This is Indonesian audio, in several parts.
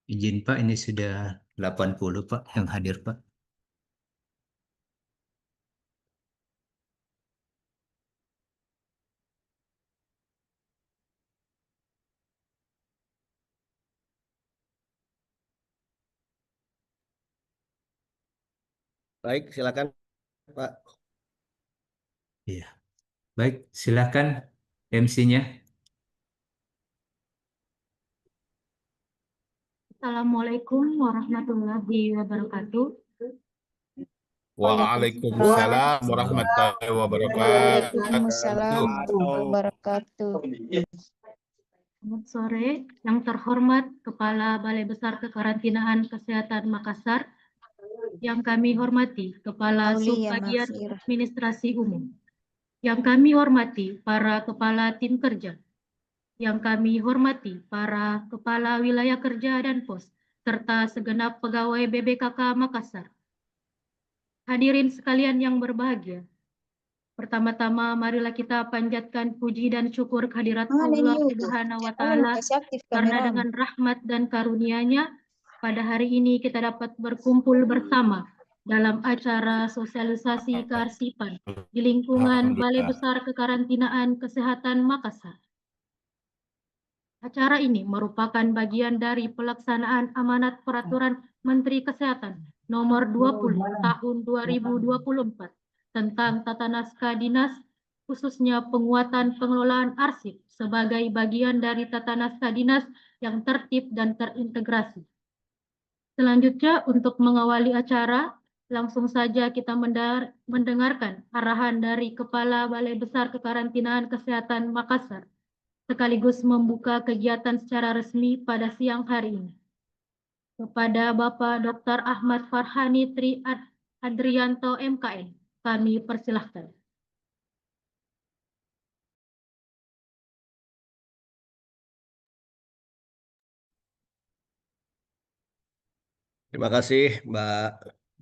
Izin Pak, ini sudah 80 Pak yang hadir Pak. Baik, silakan Pak. Iya. Baik, silakan MC-nya. Assalamualaikum warahmatullahi wabarakatuh. Waalaikumsalam warahmatullahi wabarakatuh. Waalaikumsalam warahmatullahi wabarakatuh. Selamat sore, yang terhormat Kepala Balai Besar Kekarantinaan Kesehatan Makassar, yang kami hormati Kepala Aulia Subbagian Maghfirah. Administrasi Umum, yang kami hormati para Kepala Tim Kerja, yang kami hormati para Kepala Wilayah Kerja dan Pos, serta segenap pegawai BBKK Makassar. Hadirin sekalian yang berbahagia, pertama-tama marilah kita panjatkan puji dan syukur kehadirat Allah Subhanahu wa Ta'ala, karena dengan rahmat dan karunia-Nya pada hari ini kita dapat berkumpul bersama dalam acara sosialisasi kearsipan di lingkungan Balai Besar Kekarantinaan Kesehatan Makassar. Acara ini merupakan bagian dari pelaksanaan amanat peraturan Menteri Kesehatan nomor 20 tahun 2024 tentang tata naskah dinas, khususnya penguatan pengelolaan arsip sebagai bagian dari tata naskah dinas yang tertib dan terintegrasi. Selanjutnya, untuk mengawali acara, langsung saja kita mendengarkan arahan dari Kepala Balai Besar Kekarantinaan Kesehatan Makassar, sekaligus membuka kegiatan secara resmi pada siang hari ini. Kepada Bapak Dr. Ahmad Farhani Tri Adrianto MKN, kami persilahkan. Terima kasih Mbak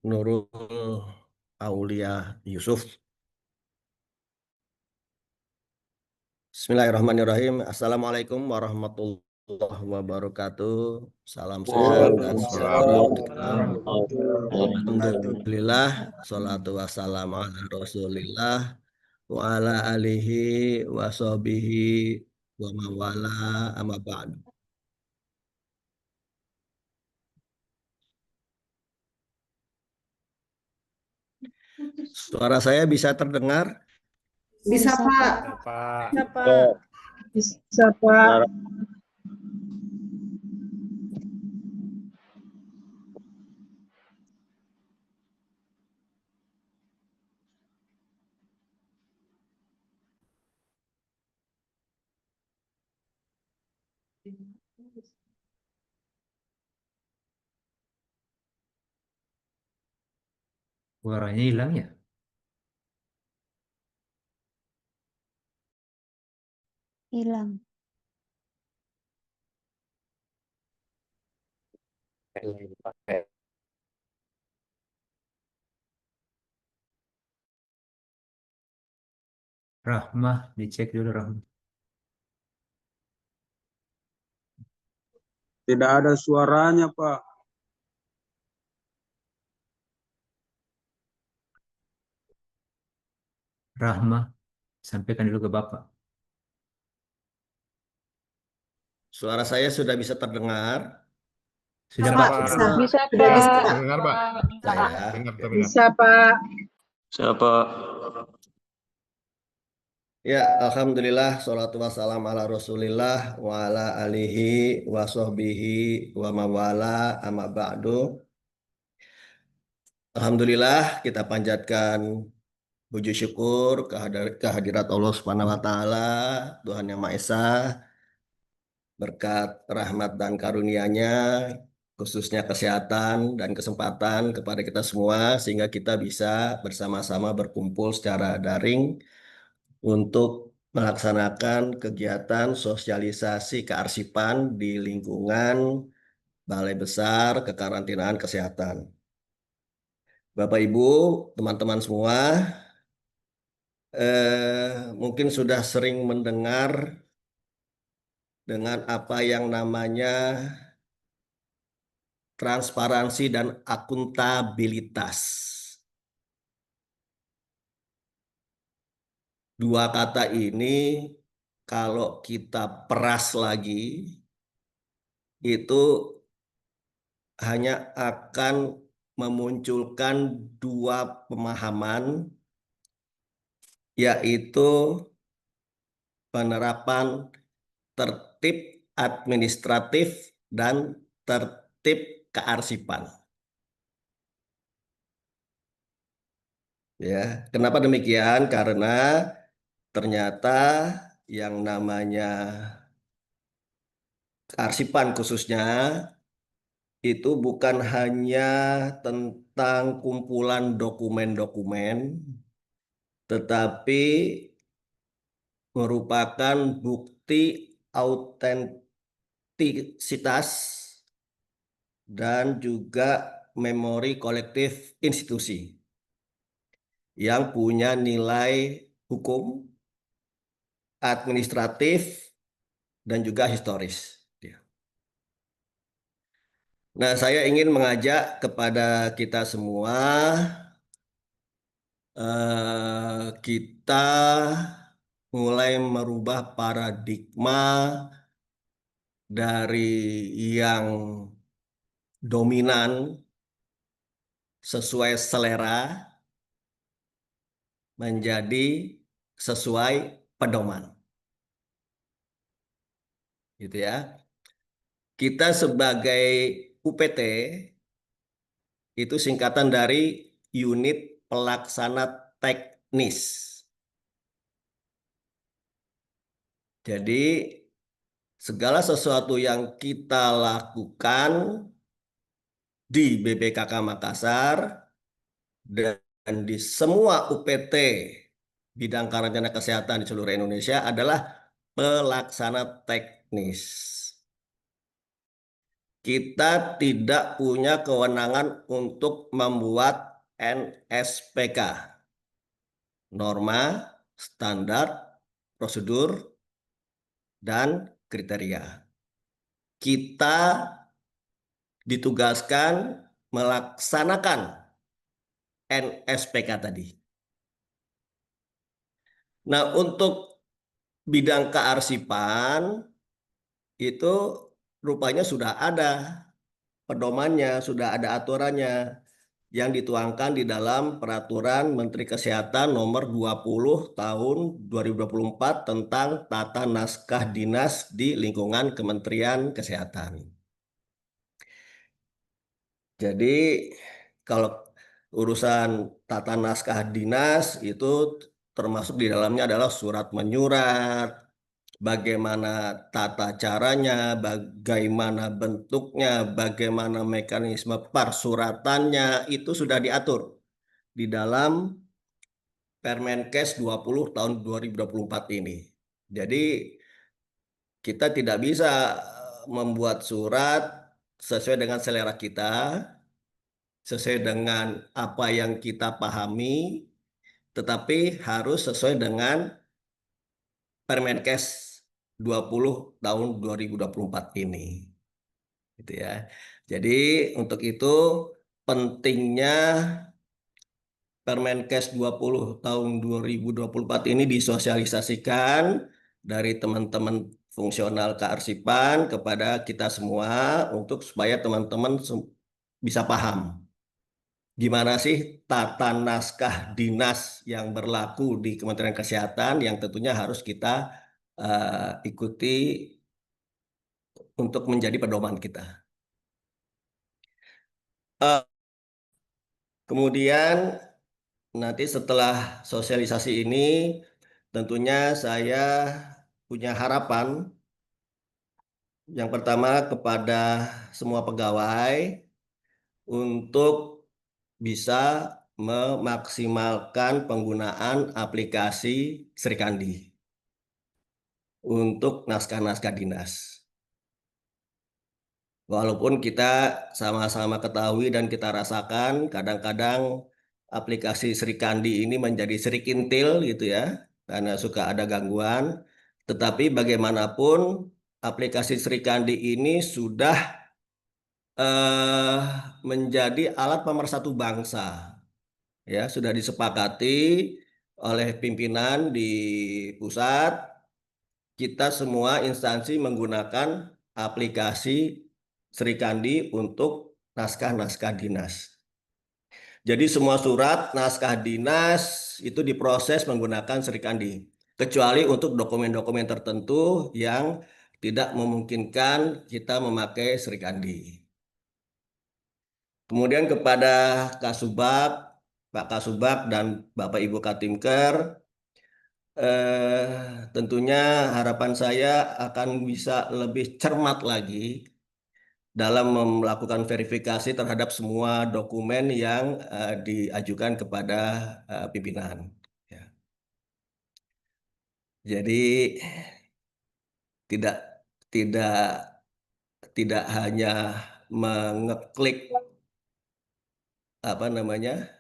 Nurul Aulia Yusuf. Bismillahirrahmanirrahim. Assalamualaikum warahmatullahi wabarakatuh. Salam sehat dan sejahtera untuk kita. Alhamdulillah, salatu wassalamu ala Rasulillah wa ala alihi wa sahbihi wa mawala amma ba'du. Suara saya bisa terdengar? Bisa, Pak. Pak. Bisa, Pak. Bisa, Pak. Suaranya hilang ya? Hilang. Rahmah, dicek dulu Rahmah. Tidak ada suaranya, Pak. Rahmah, sampaikan dulu ke Bapak. Suara saya sudah bisa terdengar? Sudah Pak, Pak? bisa. Bisa, Sudah bisa. Pak. Dengar, Pak. Saya. Dengar. Bisa, Pak. Siapa? Ya, Alhamdulillah, sholatu wassalam ala Rasulillah wa ala alihi wa sahbihi wa mawala amma ba'du. Alhamdulillah, kita panjatkan puji syukur kehadirat Allah Subhanahu wa Ta'ala, Tuhan Yang Maha Esa, berkat rahmat dan karunia-Nya, khususnya kesehatan dan kesempatan kepada kita semua, sehingga kita bisa bersama-sama berkumpul secara daring untuk melaksanakan kegiatan sosialisasi kearsipan di lingkungan Balai Besar Kekarantinaan Kesehatan. Bapak Ibu, teman-teman semua, mungkin sudah sering mendengar dengan apa yang namanya transparansi, dan akuntabilitas. Dua kata ini kalau kita peras lagi, itu hanya akan memunculkan dua pemahaman, yaitu penerapan tertib administratif dan tertib kearsipan. Ya, kenapa demikian? Karena ternyata yang namanya kearsipan khususnya itu bukan hanya tentang kumpulan dokumen-dokumen, tetapi merupakan bukti autentisitas dan juga memori kolektif institusi yang punya nilai hukum, administratif, dan juga historis. Nah, saya ingin mengajak kepada kita semua, kita mulai merubah paradigma dari yang dominan sesuai selera menjadi sesuai pedoman. Gitu ya. Kita sebagai UPT itu singkatan dari unit pelaksana teknis. Jadi segala sesuatu yang kita lakukan di BPKK Makassar dan di semua UPT bidang karantina kesehatan di seluruh Indonesia adalah pelaksana teknis. Kita tidak punya kewenangan untuk membuat NSPK, norma, standar, prosedur, dan kriteria. Kita ditugaskan melaksanakan NSPK tadi. Nah, untuk bidang kearsipan itu rupanya sudah ada pedomannya, sudah ada aturannya yang dituangkan di dalam Peraturan Menteri Kesehatan Nomor 20 Tahun 2024 tentang tata naskah dinas di lingkungan Kementerian Kesehatan. Jadi kalau urusan tata naskah dinas itu termasuk di dalamnya adalah surat menyurat, bagaimana tata caranya, bagaimana bentuknya, bagaimana mekanisme persuratannya, itu sudah diatur di dalam Permenkes 20 tahun 2024 ini. Jadi kita tidak bisa membuat surat sesuai dengan selera kita, sesuai dengan apa yang kita pahami, tetapi harus sesuai dengan Permenkes 20 tahun 2024 ini. Gitu ya. Jadi untuk itu pentingnya Permenkes 20 tahun 2024 ini disosialisasikan dari teman-teman fungsional kearsipan kepada kita semua untuk supaya teman-teman bisa paham gimana sih tata naskah dinas yang berlaku di Kementerian Kesehatan yang tentunya harus kita ikuti untuk menjadi pedoman kita. Kemudian nanti setelah sosialisasi ini tentunya saya punya harapan yang pertama kepada semua pegawai untuk bisa memaksimalkan penggunaan aplikasi Srikandi untuk naskah-naskah dinas. Walaupun kita sama-sama ketahui dan kita rasakan kadang-kadang aplikasi Srikandi ini menjadi Srikintil gitu ya, karena suka ada gangguan. Tetapi bagaimanapun aplikasi Srikandi ini sudah eh, menjadi alat pemersatu bangsa. Ya, sudah disepakati oleh pimpinan di pusat, kita semua instansi menggunakan aplikasi Srikandi untuk naskah-naskah dinas. Jadi semua surat naskah dinas itu diproses menggunakan Srikandi, kecuali untuk dokumen-dokumen tertentu yang tidak memungkinkan kita memakai Srikandi. Kemudian kepada Kasubag, Pak Kasubag dan Bapak Ibu Katimker, tentunya harapan saya akan bisa lebih cermat lagi dalam melakukan verifikasi terhadap semua dokumen yang diajukan kepada pimpinan. Ya. Jadi tidak tidak tidak hanya mengeklik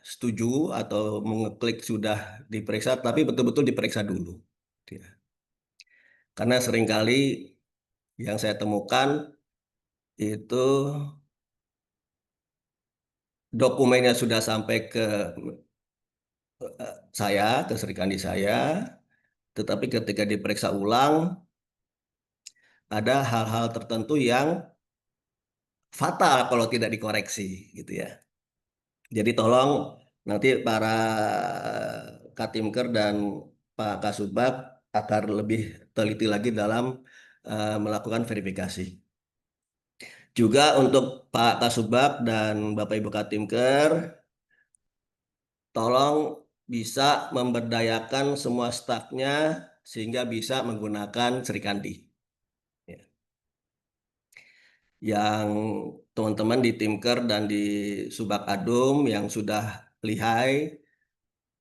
setuju atau mengeklik sudah diperiksa, tapi betul-betul diperiksa dulu. Ya. Karena seringkali yang saya temukan itu dokumennya sudah sampai ke saya, ke Srikandi saya, tetapi ketika diperiksa ulang ada hal-hal tertentu yang fatal kalau tidak dikoreksi, gitu ya. Jadi tolong nanti para Katimker dan Pak Kasubag agar lebih teliti lagi dalam melakukan verifikasi. Juga untuk Pak Kasubag dan Bapak Ibu Katimker, tolong bisa memberdayakan semua stafnya sehingga bisa menggunakan Srikandi. Ya. Yang teman-teman di Timker dan di Subak Adum yang sudah lihai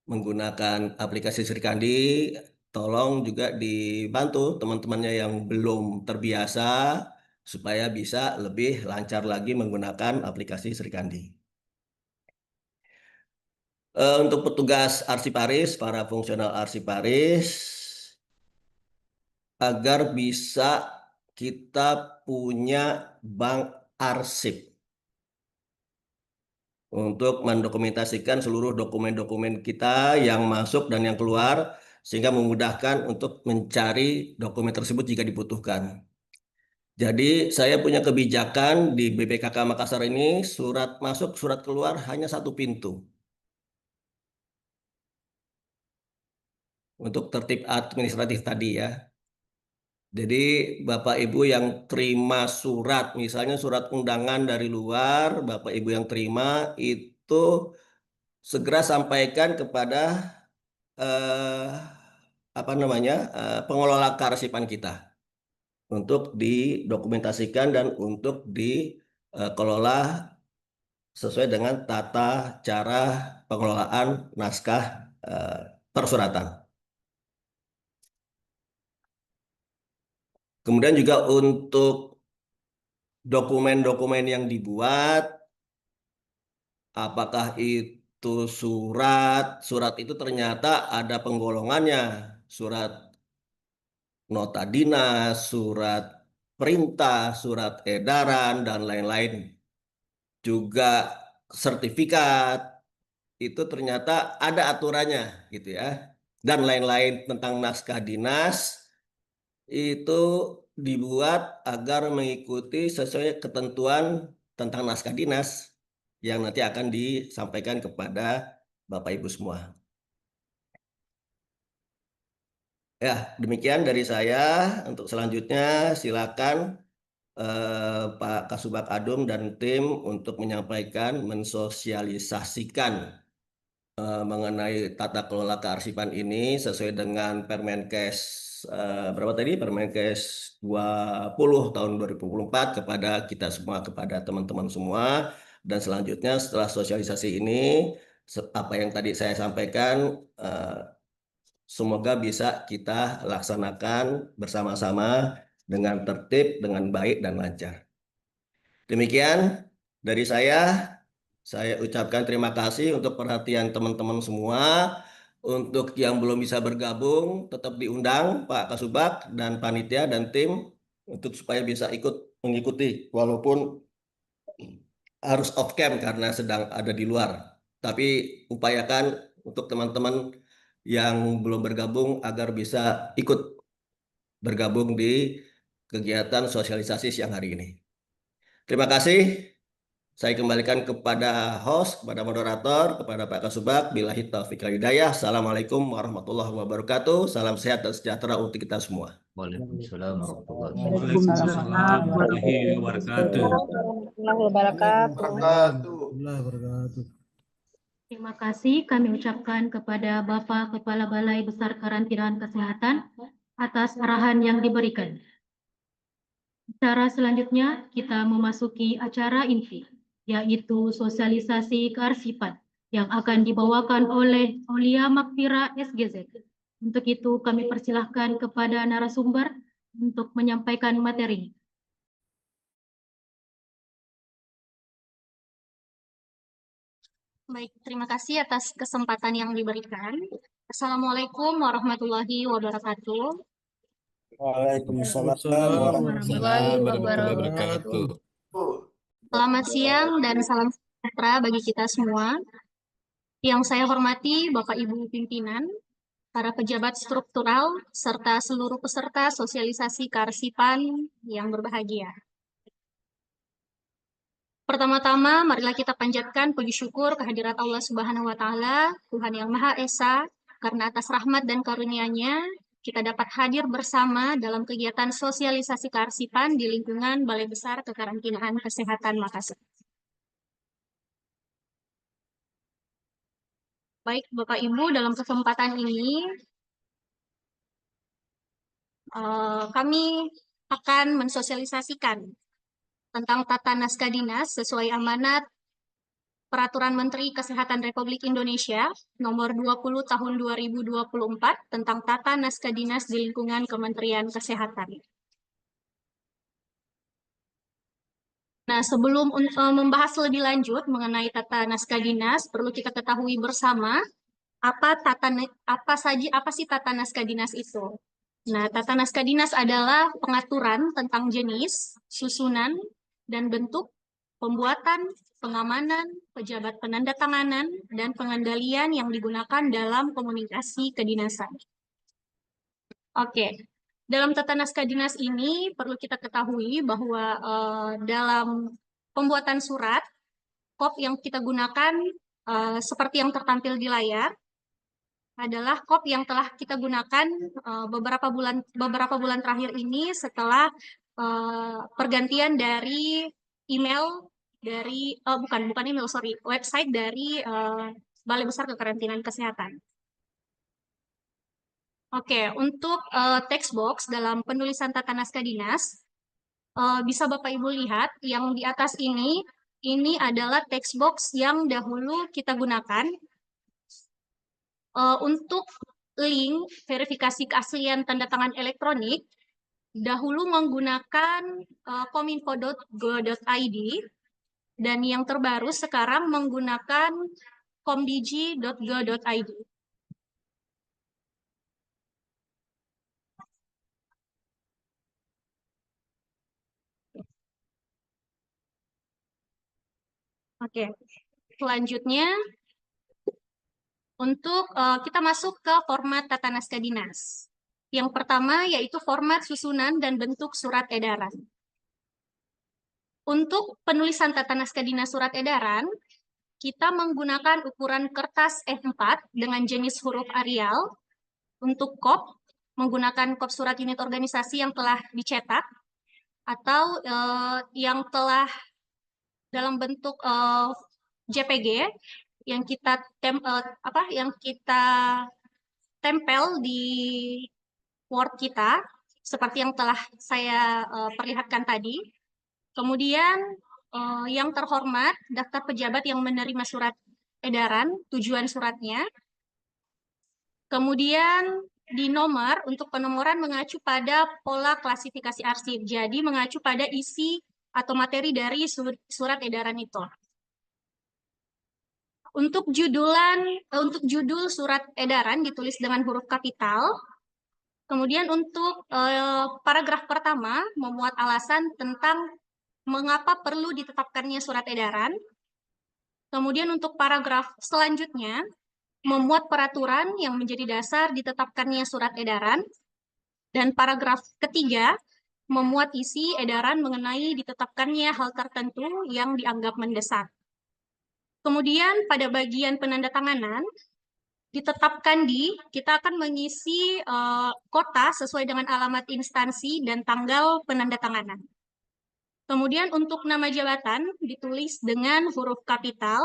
menggunakan aplikasi Srikandi, tolong juga dibantu teman-temannya yang belum terbiasa supaya bisa lebih lancar lagi menggunakan aplikasi Srikandi. Untuk petugas arsiparis, para fungsional arsiparis, agar bisa kita punya bank arsip untuk mendokumentasikan seluruh dokumen-dokumen kita yang masuk dan yang keluar, sehingga memudahkan untuk mencari dokumen tersebut jika dibutuhkan. Jadi saya punya kebijakan di BPKK Makassar ini, surat masuk, surat keluar hanya satu pintu. Untuk tertib administratif tadi ya. Jadi Bapak Ibu yang terima surat, misalnya surat undangan dari luar, Bapak Ibu yang terima itu segera sampaikan kepada pengelola kearsipan kita untuk didokumentasikan dan untuk dikelola sesuai dengan tata cara pengelolaan naskah persuratan. Kemudian juga untuk dokumen-dokumen yang dibuat, apakah itu surat itu ternyata ada penggolongannya, surat nota dinas, surat perintah, surat edaran, dan lain-lain. Juga sertifikat, itu ternyata ada aturannya gitu ya. Dan lain-lain tentang naskah dinas, itu dibuat agar mengikuti sesuai ketentuan tentang naskah dinas yang nanti akan disampaikan kepada Bapak Ibu semua. Ya, demikian dari saya. Untuk selanjutnya silakan Pak Kasubag Adum dan tim untuk menyampaikan, mensosialisasikan mengenai tata kelola kearsipan ini sesuai dengan Permenkes berapa tadi? Permenkes 20 tahun 2024 kepada kita semua, kepada teman-teman semua. Dan selanjutnya setelah sosialisasi ini, apa yang tadi saya sampaikan semoga bisa kita laksanakan bersama-sama dengan tertib, dengan baik dan lancar. Demikian dari saya. Saya ucapkan terima kasih untuk perhatian teman-teman semua. Untuk yang belum bisa bergabung, tetap diundang Pak Kasubag dan panitia dan tim untuk supaya bisa ikut mengikuti. Walaupun harus off cam karena sedang ada di luar. Tapi upayakan untuk teman-teman yang belum bergabung agar bisa ikut bergabung di kegiatan sosialisasi siang hari ini. Terima kasih. Saya kembalikan kepada host, kepada moderator, kepada Pak Kasubag. Billahi taufiq wal hidayah. Assalamualaikum warahmatullahi wabarakatuh. Salam sehat dan sejahtera untuk kita semua. Waalaikumsalam warahmatullahi Waalaikumsalam warahmatullahi wabarakatuh. warahmatullahi wabarakatuh. Terima kasih kami ucapkan kepada Bapak Kepala Balai Besar Karantinaan Kesehatan atas arahan yang diberikan. Acara selanjutnya kita memasuki acara inti, yaitu sosialisasi kearsipan yang akan dibawakan oleh Aulia Makfira SGZ. Untuk itu kami persilahkan kepada narasumber untuk menyampaikan materi. Baik, terima kasih atas kesempatan yang diberikan. Assalamualaikum warahmatullahi wabarakatuh. Waalaikumsalam Waalaikumsalam warahmatullahi wabarakatuh. Selamat siang dan salam sejahtera bagi kita semua. Yang saya hormati Bapak Ibu pimpinan, para pejabat struktural, serta seluruh peserta sosialisasi kearsipan yang berbahagia. Pertama-tama, marilah kita panjatkan puji syukur kehadirat Allah Subhanahu wa Ta'ala, Tuhan yang Maha Esa, karena atas rahmat dan karunia-Nya kita dapat hadir bersama dalam kegiatan sosialisasi kearsipan di lingkungan Balai Besar Kekarantinaan Kesehatan Makassar. Baik, Bapak Ibu, dalam kesempatan ini kami akan mensosialisasikan tentang tata naskah dinas sesuai amanat Peraturan Menteri Kesehatan Republik Indonesia Nomor 20 Tahun 2024 tentang tata naskah dinas di lingkungan Kementerian Kesehatan. Nah, sebelum membahas lebih lanjut mengenai tata naskah dinas, perlu kita ketahui bersama apa sih tata naskah dinas itu. Nah, tata naskah dinas adalah pengaturan tentang jenis, susunan, dan bentuk pembuatan, pengamanan, pejabat penandatanganan, dan pengendalian yang digunakan dalam komunikasi kedinasan. Oke, dalam tata naskah dinas ini perlu kita ketahui bahwa dalam pembuatan surat, KOP yang kita gunakan seperti yang tertampil di layar adalah KOP yang telah kita gunakan beberapa bulan terakhir ini setelah pergantian dari email dari bukan email, sorry, website dari Balai Besar Kekarantinaan Kesehatan. Oke, untuk text box dalam penulisan tata naskah dinas bisa Bapak Ibu lihat yang di atas ini adalah text box yang dahulu kita gunakan untuk link verifikasi keaslian tanda tangan elektronik. Dahulu menggunakan kominfo.go.id dan yang terbaru sekarang menggunakan komdigi.go.id. Oke, selanjutnya untuk kita masuk ke format tata naskah dinas. Yang pertama yaitu format susunan dan bentuk surat edaran. Untuk penulisan tata naskah dinas surat edaran, kita menggunakan ukuran kertas A4 dengan jenis huruf Arial. Untuk KOP, menggunakan KOP surat unit organisasi yang telah dicetak atau yang telah dalam bentuk JPG yang kita tempel di Word kita, seperti yang telah saya perlihatkan tadi. Kemudian yang terhormat, daftar pejabat yang menerima surat edaran, tujuan suratnya. Kemudian di nomor, untuk penomoran mengacu pada pola klasifikasi arsip. Jadi mengacu pada isi atau materi dari surat edaran itu. Untuk judul surat edaran ditulis dengan huruf kapital. Kemudian untuk paragraf pertama memuat alasan tentang mengapa perlu ditetapkannya surat edaran. Kemudian untuk paragraf selanjutnya, memuat peraturan yang menjadi dasar ditetapkannya surat edaran. Dan paragraf ketiga, memuat isi edaran mengenai ditetapkannya hal tertentu yang dianggap mendesak. Kemudian pada bagian penandatanganan, ditetapkan kita akan mengisi kota sesuai dengan alamat instansi dan tanggal penandatanganan. Kemudian untuk nama jabatan ditulis dengan huruf kapital,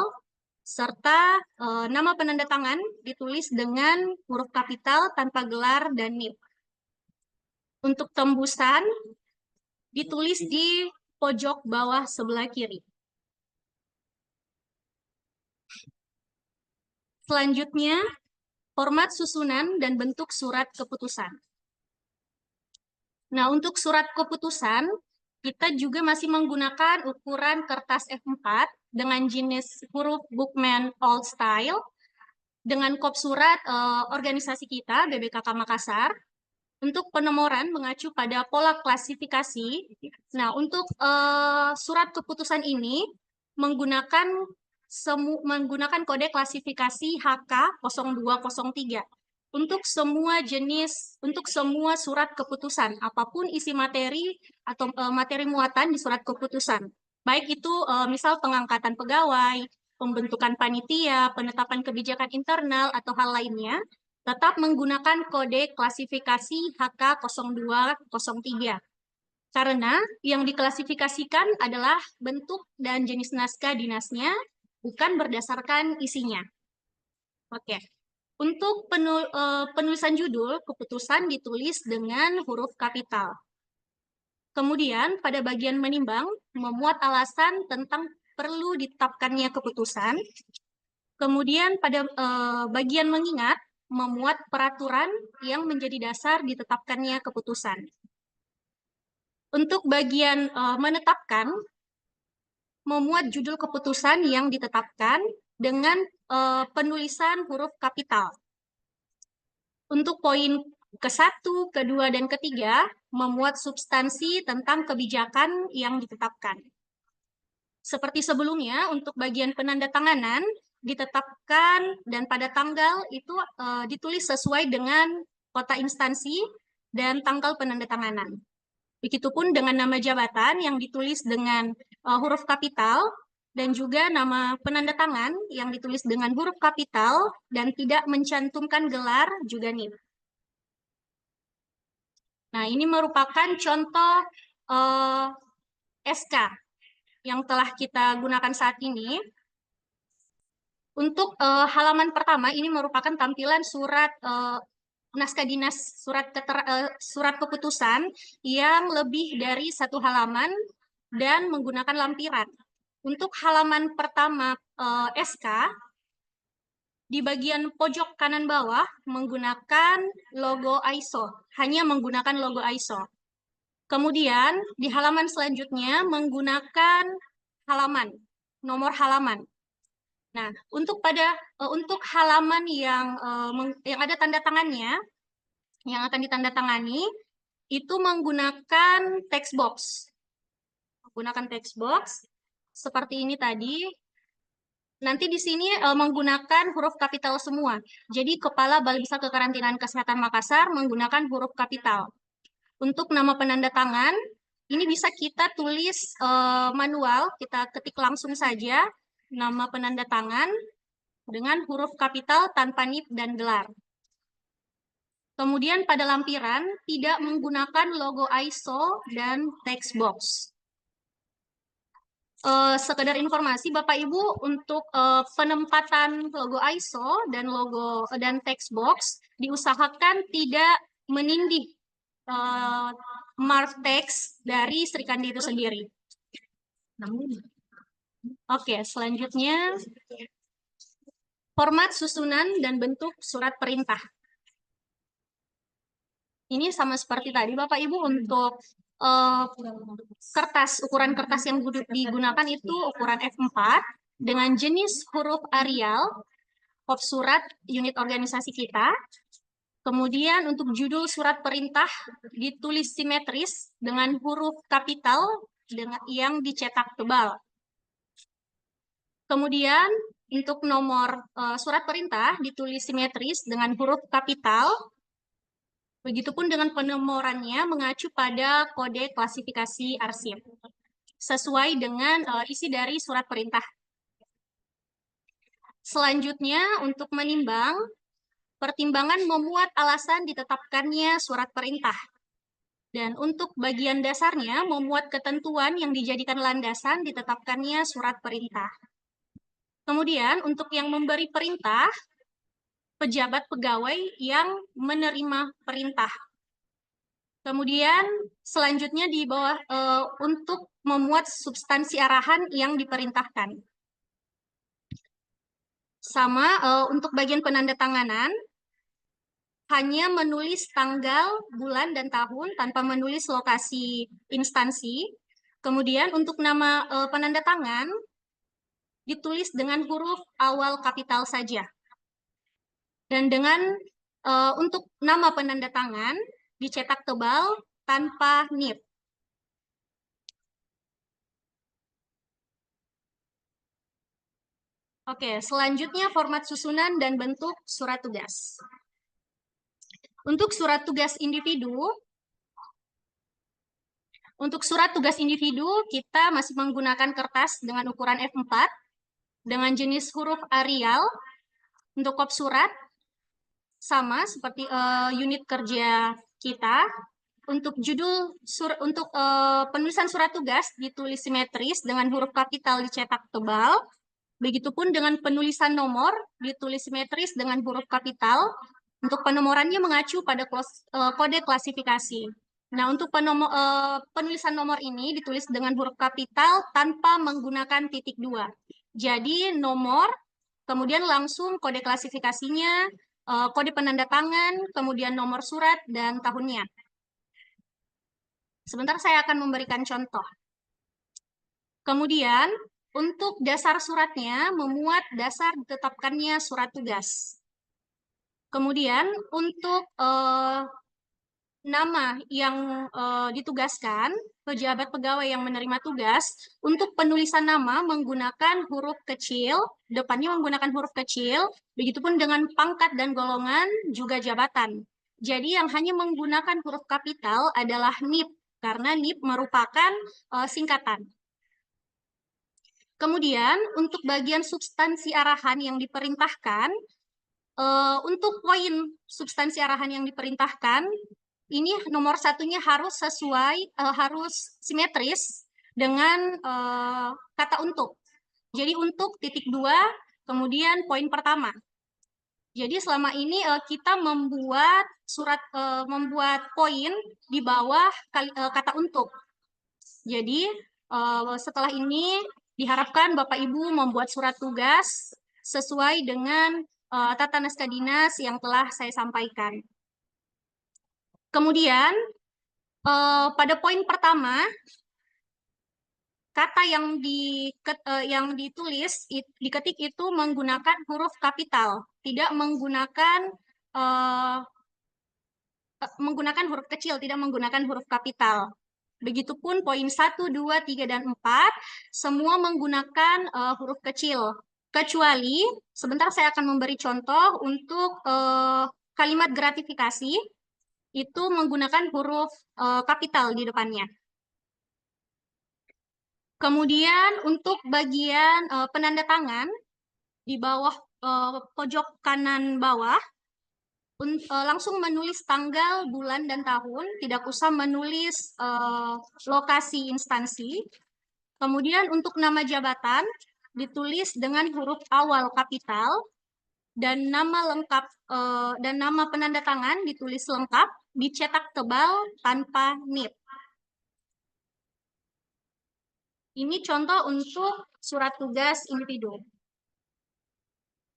serta nama penandatangan ditulis dengan huruf kapital tanpa gelar dan nip. Untuk tembusan ditulis di pojok bawah sebelah kiri. Selanjutnya, format susunan dan bentuk surat keputusan. Nah, untuk surat keputusan, kita juga masih menggunakan ukuran kertas F4 dengan jenis huruf Bookman Old Style, dengan kop surat organisasi kita, BBKK Makassar. Untuk penomoran mengacu pada pola klasifikasi. Nah, untuk surat keputusan ini menggunakan kode klasifikasi HK0203 untuk semua jenis, untuk semua surat keputusan, apapun isi materi atau materi muatan di surat keputusan. Baik itu misal pengangkatan pegawai, pembentukan panitia, penetapan kebijakan internal, atau hal lainnya, tetap menggunakan kode klasifikasi HK0203. Karena yang diklasifikasikan adalah bentuk dan jenis naskah dinasnya, bukan berdasarkan isinya. Oke. Untuk penulisan judul, keputusan ditulis dengan huruf kapital. Kemudian, pada bagian menimbang, memuat alasan tentang perlu ditetapkannya keputusan. Kemudian, pada bagian mengingat, memuat peraturan yang menjadi dasar ditetapkannya keputusan. Untuk bagian menetapkan, memuat judul keputusan yang ditetapkan dengan penulisan huruf kapital. Untuk poin ke-1, ke-2, dan ke-3, memuat substansi tentang kebijakan yang ditetapkan. Seperti sebelumnya, untuk bagian penandatanganan, ditetapkan dan pada tanggal itu ditulis sesuai dengan kota instansi dan tanggal penandatanganan. Begitupun dengan nama jabatan yang ditulis dengan huruf kapital dan juga nama penandatangan yang ditulis dengan huruf kapital dan tidak mencantumkan gelar juga NIP. Nah, ini merupakan contoh SK yang telah kita gunakan saat ini. Untuk halaman pertama, ini merupakan tampilan surat naskah dinas, surat keputusan yang lebih dari 1 halaman dan menggunakan lampiran. Untuk halaman pertama SK, di bagian pojok kanan bawah menggunakan logo ISO, hanya menggunakan logo ISO. Kemudian di halaman selanjutnya menggunakan halaman, nomor halaman. Nah, untuk halaman yang ada tanda tangannya, yang akan ditandatangani, itu menggunakan text box. Menggunakan text box seperti ini tadi. Nanti di sini menggunakan huruf kapital semua. Jadi Kepala Balai Besar Kekarantinaan Kesehatan Makassar menggunakan huruf kapital. Untuk nama penanda tangan, ini bisa kita tulis manual, kita ketik langsung saja nama penanda tangan dengan huruf kapital tanpa nip dan gelar. Kemudian pada lampiran tidak menggunakan logo ISO dan text box. Sekedar informasi Bapak Ibu, untuk penempatan logo ISO dan text box diusahakan tidak menindih mark text dari Sri Kandi itu sendiri. Oke, selanjutnya format susunan dan bentuk surat perintah. Ini sama seperti tadi Bapak Ibu, untuk ukuran kertas yang digunakan itu ukuran F4 dengan jenis huruf Arial, kop surat unit organisasi kita. Kemudian untuk judul surat perintah ditulis simetris dengan huruf kapital yang dicetak tebal. Kemudian untuk nomor surat perintah ditulis simetris dengan huruf kapital. Begitupun dengan penomorannya mengacu pada kode klasifikasi arsip sesuai dengan isi dari surat perintah. Selanjutnya untuk menimbang, pertimbangan memuat alasan ditetapkannya surat perintah. Dan untuk bagian dasarnya memuat ketentuan yang dijadikan landasan ditetapkannya surat perintah. Kemudian untuk yang memberi perintah, pejabat pegawai yang menerima perintah. Kemudian selanjutnya di bawah untuk memuat substansi arahan yang diperintahkan. Sama untuk bagian penandatanganan, hanya menulis tanggal, bulan, dan tahun tanpa menulis lokasi instansi. Kemudian untuk nama penanda tangan ditulis dengan huruf awal kapital saja. Dan dengan untuk nama penanda tangan dicetak tebal tanpa nib. Oke, selanjutnya format susunan dan bentuk surat tugas. Untuk surat tugas individu, kita masih menggunakan kertas dengan ukuran F4 dengan jenis huruf Arial. Untuk kop surat sama seperti unit kerja kita. Untuk penulisan surat tugas ditulis simetris dengan huruf kapital dicetak tebal. Begitupun dengan penulisan nomor ditulis simetris dengan huruf kapital. Untuk penomorannya mengacu pada kode klasifikasi. Nah, untuk penulisan nomor ini ditulis dengan huruf kapital tanpa menggunakan titik 2. Jadi nomor, kemudian langsung kode klasifikasinya, kode penanda tangan, kemudian nomor surat, dan tahunnya. Sebentar saya akan memberikan contoh. Kemudian, untuk dasar suratnya, memuat dasar ditetapkannya surat tugas. Kemudian, untuk nama yang ditugaskan, pejabat pegawai yang menerima tugas, untuk penulisan nama menggunakan huruf kecil, depannya menggunakan huruf kecil, begitupun dengan pangkat dan golongan, juga jabatan. Jadi yang hanya menggunakan huruf kapital adalah NIP, karena NIP merupakan singkatan. Kemudian, untuk bagian substansi arahan yang diperintahkan, untuk poin substansi arahan yang diperintahkan, ini nomor satunya harus harus simetris dengan kata untuk. Jadi untuk titik 2, kemudian poin pertama. Jadi selama ini kita membuat membuat poin di bawah kata untuk. Jadi setelah ini diharapkan Bapak Ibu membuat surat tugas sesuai dengan tata naskah dinas yang telah saya sampaikan. Kemudian pada poin pertama, kata yang ditulis diketik itu menggunakan huruf kapital, tidak menggunakan huruf kecil, tidak menggunakan huruf kapital. Begitupun poin 1, 2, 3, dan 4, semua menggunakan huruf kecil. Kecuali, sebentar saya akan memberi contoh untuk kalimat gratifikasi, itu menggunakan huruf kapital di depannya. Kemudian untuk bagian penanda tangan, di bawah pojok kanan bawah, langsung menulis tanggal, bulan, dan tahun, tidak usah menulis lokasi instansi. Kemudian untuk nama jabatan, ditulis dengan huruf awal kapital, dan nama lengkap dan nama penanda tangan ditulis lengkap, dicetak tebal tanpa nib. Ini contoh untuk surat tugas individu.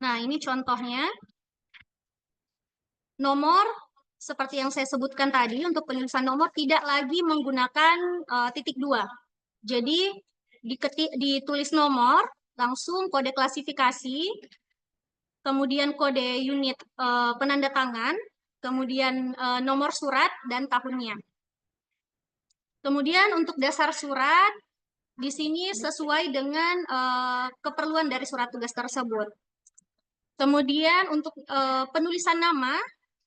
Nah, ini contohnya. Nomor, seperti yang saya sebutkan tadi, untuk penulisan nomor tidak lagi menggunakan titik 2. Jadi, ditulis nomor, langsung kode klasifikasi, kemudian kode unit penanda tangan, kemudian nomor surat, dan tahunnya. Kemudian untuk dasar surat, di sini sesuai dengan keperluan dari surat tugas tersebut. Kemudian untuk penulisan nama,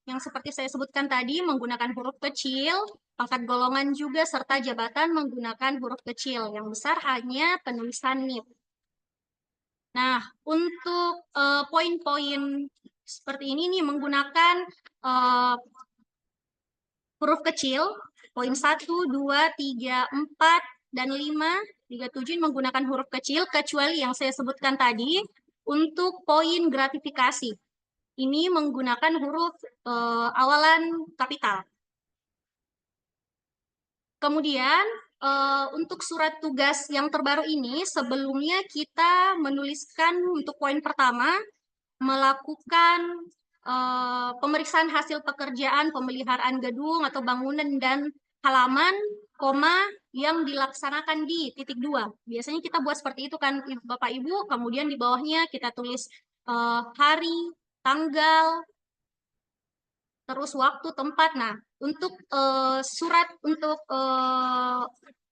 yang seperti saya sebutkan tadi menggunakan huruf kecil, pangkat golongan juga, serta jabatan menggunakan huruf kecil. Yang besar hanya penulisan NIP. Nah, untuk poin-poin seperti ini nih menggunakan huruf kecil, poin 1, 2, 3, 4, dan 5, 3, 7 menggunakan huruf kecil, kecuali yang saya sebutkan tadi, untuk poin gratifikasi. Ini menggunakan huruf awalan kapital. Kemudian, untuk surat tugas yang terbaru ini, sebelumnya kita menuliskan untuk poin pertama, melakukan pemeriksaan hasil pekerjaan pemeliharaan gedung atau bangunan dan halaman, koma, yang dilaksanakan di titik 2. Biasanya kita buat seperti itu kan, Bapak Ibu, kemudian di bawahnya kita tulis hari, tanggal, terus waktu, tempat. Nah, untuk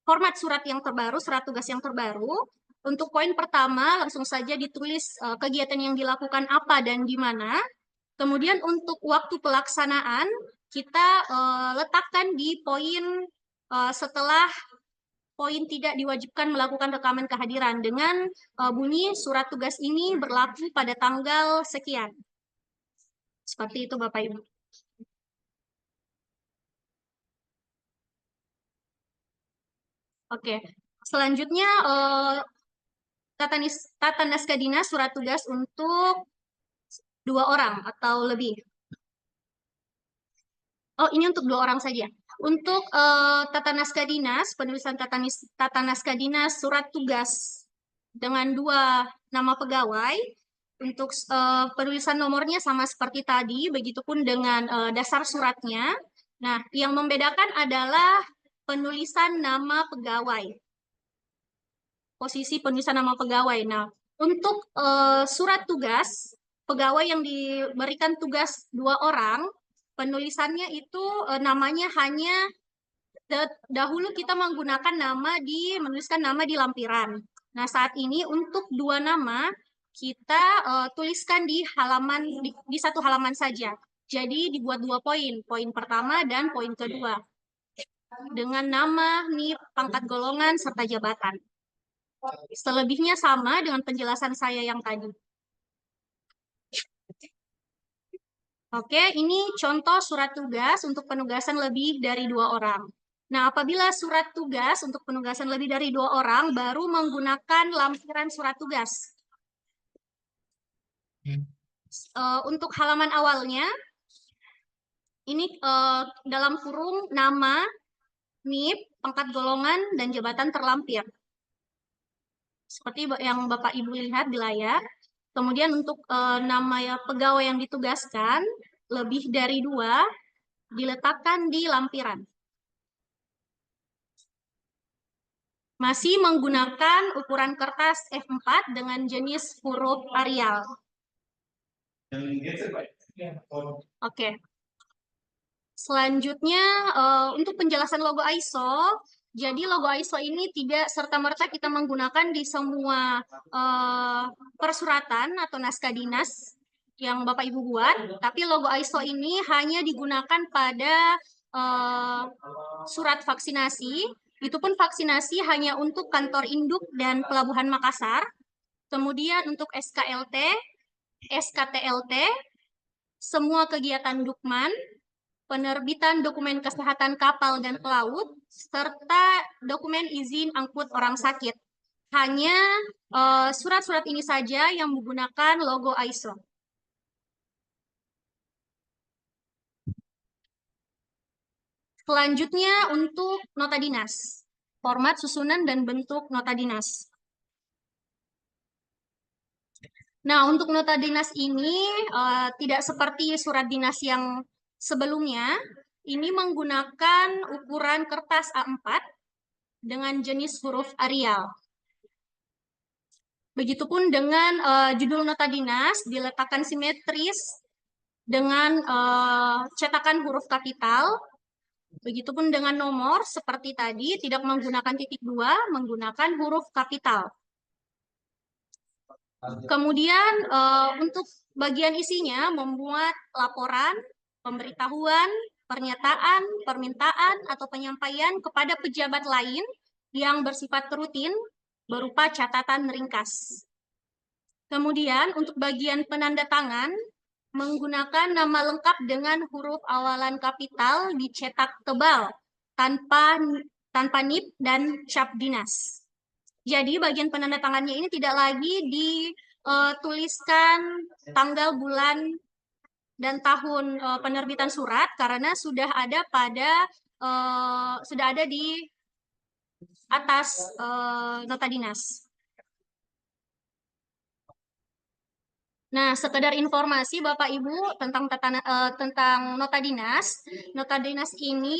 format surat yang terbaru, surat tugas yang terbaru, untuk poin pertama langsung saja ditulis kegiatan yang dilakukan apa dan di mana. Kemudian untuk waktu pelaksanaan kita letakkan di poin setelah poin tidak diwajibkan melakukan rekaman kehadiran dengan bunyi surat tugas ini berlaku pada tanggal sekian. Seperti itu Bapak Ibu. Oke, selanjutnya tata naskah dinas surat tugas untuk 2 orang atau lebih. Oh, ini untuk 2 orang saja. Untuk tata naskah dinas, penulisan tata naskah dinas surat tugas dengan 2 nama pegawai, untuk penulisan nomornya sama seperti tadi, begitupun dengan dasar suratnya. Nah, yang membedakan adalah penulisan nama pegawai. Posisi penulisan nama pegawai. Nah, untuk surat tugas, pegawai yang diberikan tugas 2 orang, penulisannya itu namanya hanya dahulu kita menggunakan menuliskan nama di lampiran. Nah, saat ini untuk 2 nama kita tuliskan di halaman di 1 halaman saja. Jadi dibuat 2 poin, poin pertama dan poin kedua. Dengan nama, NIP, pangkat golongan serta jabatan. Selebihnya sama dengan penjelasan saya yang tadi. Oke, ini contoh surat tugas untuk penugasan lebih dari 2 orang. Nah, apabila surat tugas untuk penugasan lebih dari 2 orang, baru menggunakan lampiran surat tugas. Untuk halaman awalnya, ini dalam kurung nama, NIP, pangkat golongan, dan jabatan terlampir. Seperti yang Bapak Ibu lihat di layar. Kemudian untuk nama pegawai yang ditugaskan, lebih dari 2, diletakkan di lampiran. Masih menggunakan ukuran kertas F4 dengan jenis huruf Arial. Oke. Selanjutnya, untuk penjelasan logo ISO, jadi logo ISO ini tidak serta-merta kita menggunakan di semua persuratan atau naskah dinas yang Bapak Ibu buat, tapi logo ISO ini hanya digunakan pada surat vaksinasi. Itu pun vaksinasi hanya untuk kantor induk dan pelabuhan Makassar. Kemudian untuk SKLT, SKTLT, semua kegiatan Dukman, penerbitan dokumen kesehatan kapal dan pelaut, serta dokumen izin angkut orang sakit. Hanya surat-surat ini saja yang menggunakan logo ISO. Selanjutnya untuk nota dinas, format, susunan, dan bentuk nota dinas. Nah, untuk nota dinas ini tidak seperti surat dinas yang sebelumnya, ini menggunakan ukuran kertas A4 dengan jenis huruf Arial. Begitupun dengan judul nota dinas diletakkan simetris dengan cetakan huruf kapital Begitupun dengan nomor, seperti tadi, tidak menggunakan titik dua, menggunakan huruf kapital. Kemudian untuk bagian isinya membuat laporan, pemberitahuan, pernyataan, permintaan, atau penyampaian kepada pejabat lain yang bersifat rutin berupa catatan ringkas. Kemudian untuk bagian penanda tangan menggunakan nama lengkap dengan huruf awalan kapital dicetak tebal tanpa nip dan cap dinas. Jadi bagian penanda tangannya ini tidak lagi dituliskan tanggal, bulan, dan tahun penerbitan surat karena sudah ada di atas nota dinas. Nah, sekedar informasi Bapak Ibu tentang nota dinas. Nota dinas ini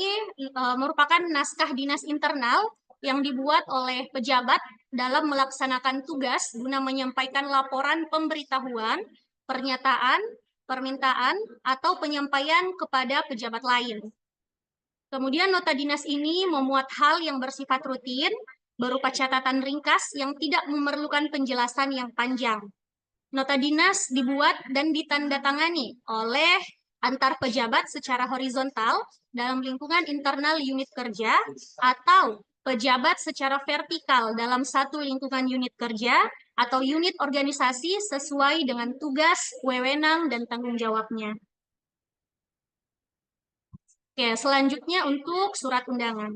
merupakan naskah dinas internal yang dibuat oleh pejabat dalam melaksanakan tugas guna menyampaikan laporan pemberitahuan, pernyataan, permintaan, atau penyampaian kepada pejabat lain. Kemudian nota dinas ini memuat hal yang bersifat rutin, berupa catatan ringkas yang tidak memerlukan penjelasan yang panjang. Nota dinas dibuat dan ditandatangani oleh antar pejabat secara horizontal dalam lingkungan internal unit kerja atau pejabat secara vertikal dalam satu lingkungan unit kerja atau unit organisasi sesuai dengan tugas, wewenang, dan tanggung jawabnya. Oke, selanjutnya untuk surat undangan.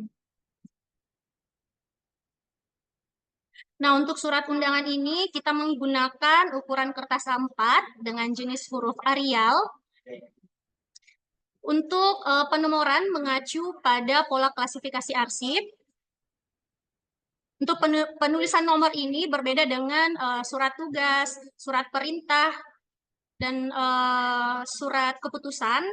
Nah, untuk surat undangan ini kita menggunakan ukuran kertas A4 dengan jenis huruf Arial. Untuk penomoran mengacu pada pola klasifikasi arsip. Untuk penulisan nomor ini berbeda dengan surat tugas, surat perintah, dan surat keputusan.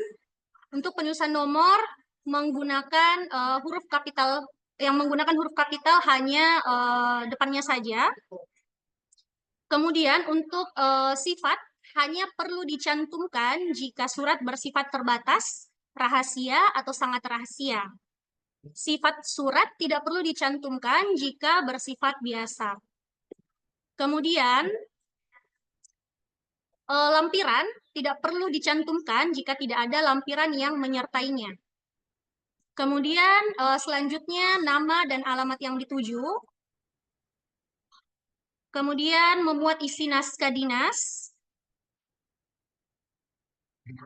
Untuk penulisan nomor menggunakan huruf kapital. Yang menggunakan huruf kapital hanya depannya saja. Kemudian untuk sifat hanya perlu dicantumkan jika surat bersifat terbatas, rahasia, atau sangat rahasia. Sifat surat tidak perlu dicantumkan jika bersifat biasa. Kemudian lampiran tidak perlu dicantumkan jika tidak ada lampiran yang menyertainya. Kemudian selanjutnya nama dan alamat yang dituju. Kemudian memuat isi naskah dinas.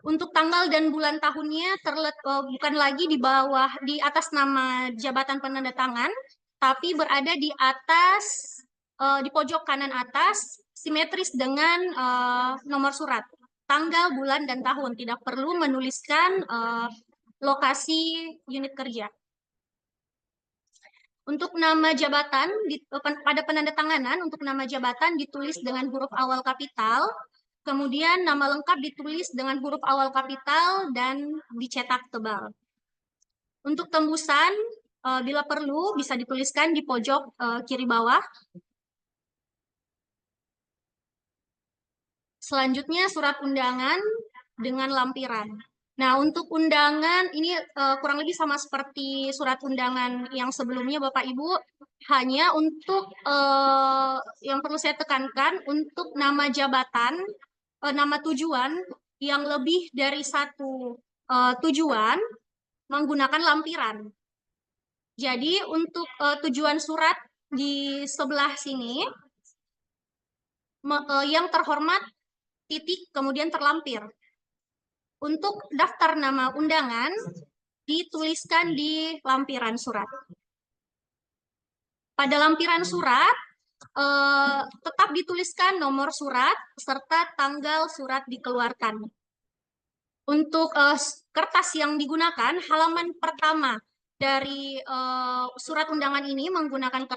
Untuk tanggal dan bulan tahunnya bukan lagi di atas nama jabatan penanda tangan, tapi berada di atas di pojok kanan atas simetris dengan nomor surat. Tanggal, bulan, dan tahun, tidak perlu menuliskan lokasi unit kerja. Untuk nama jabatan, pada penandatanganan, untuk nama jabatan ditulis dengan huruf awal kapital, kemudian nama lengkap ditulis dengan huruf awal kapital dan dicetak tebal. Untuk tembusan, bila perlu bisa dituliskan di pojok kiri bawah. Selanjutnya surat undangan dengan lampiran. Nah, untuk undangan ini kurang lebih sama seperti surat undangan yang sebelumnya Bapak Ibu, hanya untuk yang perlu saya tekankan untuk nama jabatan, nama tujuan yang lebih dari satu tujuan menggunakan lampiran. Jadi untuk tujuan surat di sebelah sini yang terhormat titik kemudian terlampir. Untuk daftar nama undangan dituliskan di lampiran surat. Pada lampiran surat tetap dituliskan nomor surat serta tanggal surat dikeluarkan. Untuk kertas yang digunakan, halaman pertama dari surat undangan ini menggunakan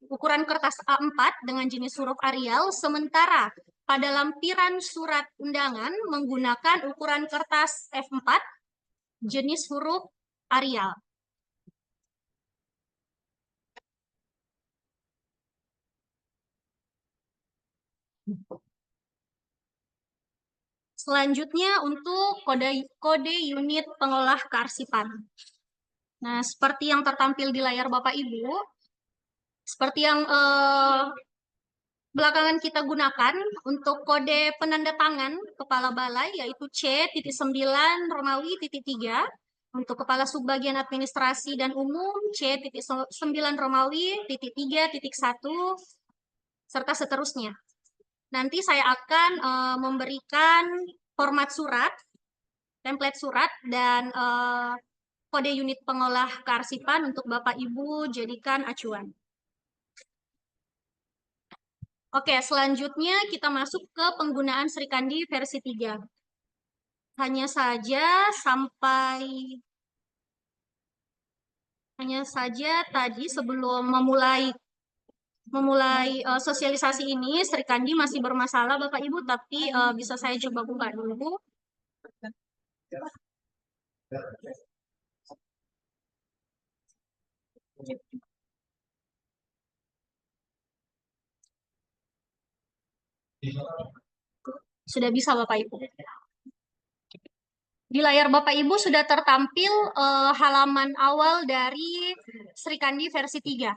ukuran kertas A4 dengan jenis huruf Arial, sementara pada lampiran surat undangan menggunakan ukuran kertas F4 jenis huruf Arial. Selanjutnya untuk kode unit pengolah kearsipan. Nah, seperti yang tertampil di layar Bapak Ibu, seperti yang belakangan kita gunakan untuk kode penanda tangan Kepala Balai, yaitu C.9 Romawi .3, untuk Kepala Subbagian Administrasi dan Umum C.9 Romawi .3.1, serta seterusnya. Nanti saya akan memberikan format surat, template surat, dan kode unit pengolah kearsipan untuk Bapak Ibu jadikan acuan. Oke, selanjutnya kita masuk ke penggunaan Srikandi versi 3. Hanya saja tadi sebelum memulai sosialisasi ini, Srikandi masih bermasalah Bapak Ibu, tapi bisa saya coba buka dulu. Sudah bisa Bapak Ibu. Di layar Bapak Ibu sudah tertampil halaman awal dari Srikandi versi 3.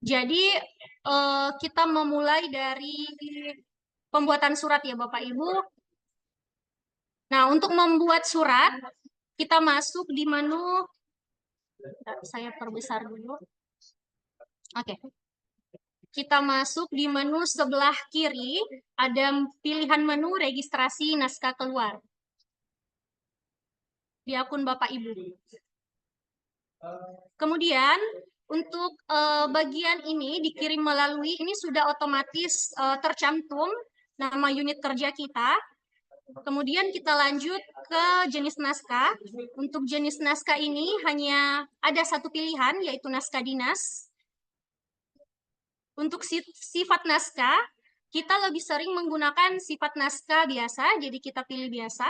Jadi kita memulai dari pembuatan surat ya Bapak Ibu. Nah, untuk membuat surat, kita masuk di menu, saya perbesar dulu. Oke. Kita masuk di menu sebelah kiri, ada pilihan menu registrasi naskah keluar di akun Bapak Ibu. Kemudian untuk bagian ini dikirim melalui, ini sudah otomatis tercantum nama unit kerja kita. Kemudian kita lanjut ke jenis naskah. Untuk jenis naskah ini hanya ada satu pilihan, yaitu naskah dinas. Untuk sifat naskah, kita lebih sering menggunakan sifat naskah biasa, jadi kita pilih biasa.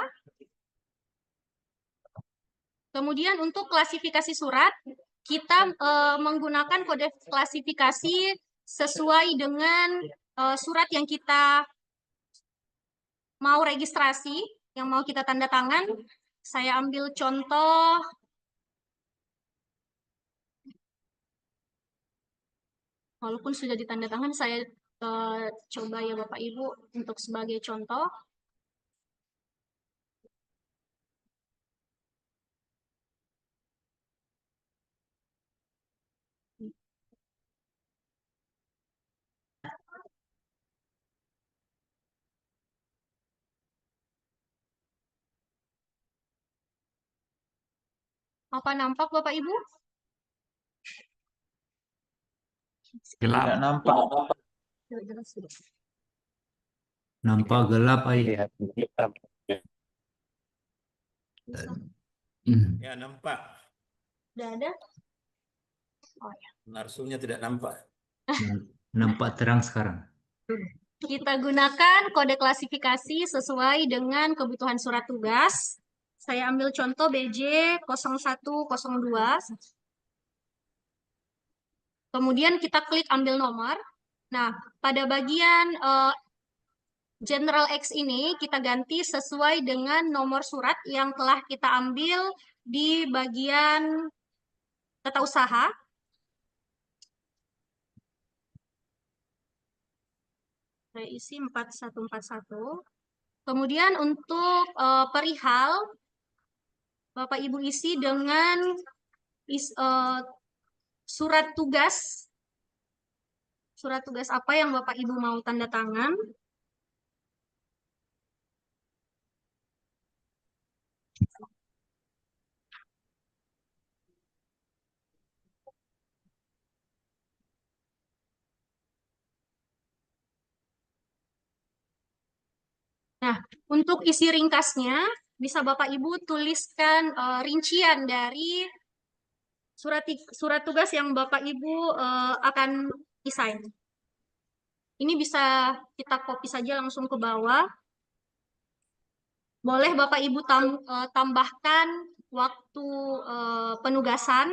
Kemudian untuk klasifikasi surat, kita menggunakan kode klasifikasi sesuai dengan surat yang kita mau registrasi, yang mau kita tanda tangan. Saya ambil contoh. Walaupun sudah ditanda tangan, saya coba ya Bapak Ibu untuk sebagai contoh. Apa nampak Bapak Ibu? Gelap. Tidak nampak. Tidak jelas sudah. Nampak gelap ayah. Ya, nampak. Sudah ada? Oh ya. Narsunya tidak nampak. Nampak terang sekarang. Kita gunakan kode klasifikasi sesuai dengan kebutuhan surat tugas. Saya ambil contoh BJ 0102. Kemudian kita klik ambil nomor. Nah, pada bagian General X ini kita ganti sesuai dengan nomor surat yang telah kita ambil di bagian tata usaha. Saya isi 4141. Kemudian untuk perihal, Bapak Ibu isi dengan surat tugas. Surat tugas apa yang Bapak Ibu mau tanda tangan. Nah, untuk isi ringkasnya, bisa Bapak Ibu tuliskan rincian dari surat tugas yang Bapak Ibu akan desain. Ini bisa kita copy saja langsung ke bawah. Boleh Bapak Ibu tambahkan waktu penugasan.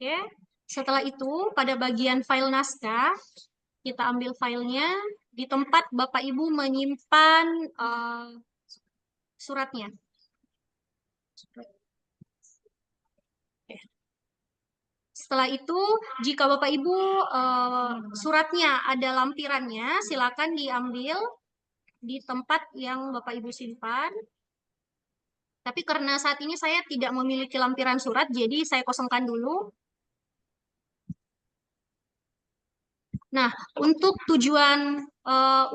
Oke, setelah itu pada bagian file naskah, kita ambil filenya di tempat Bapak Ibu menyimpan suratnya. Setelah itu, jika Bapak Ibu suratnya ada lampirannya, silakan diambil di tempat yang Bapak Ibu simpan. Tapi karena saat ini saya tidak memiliki lampiran surat, jadi saya kosongkan dulu. Nah, untuk tujuan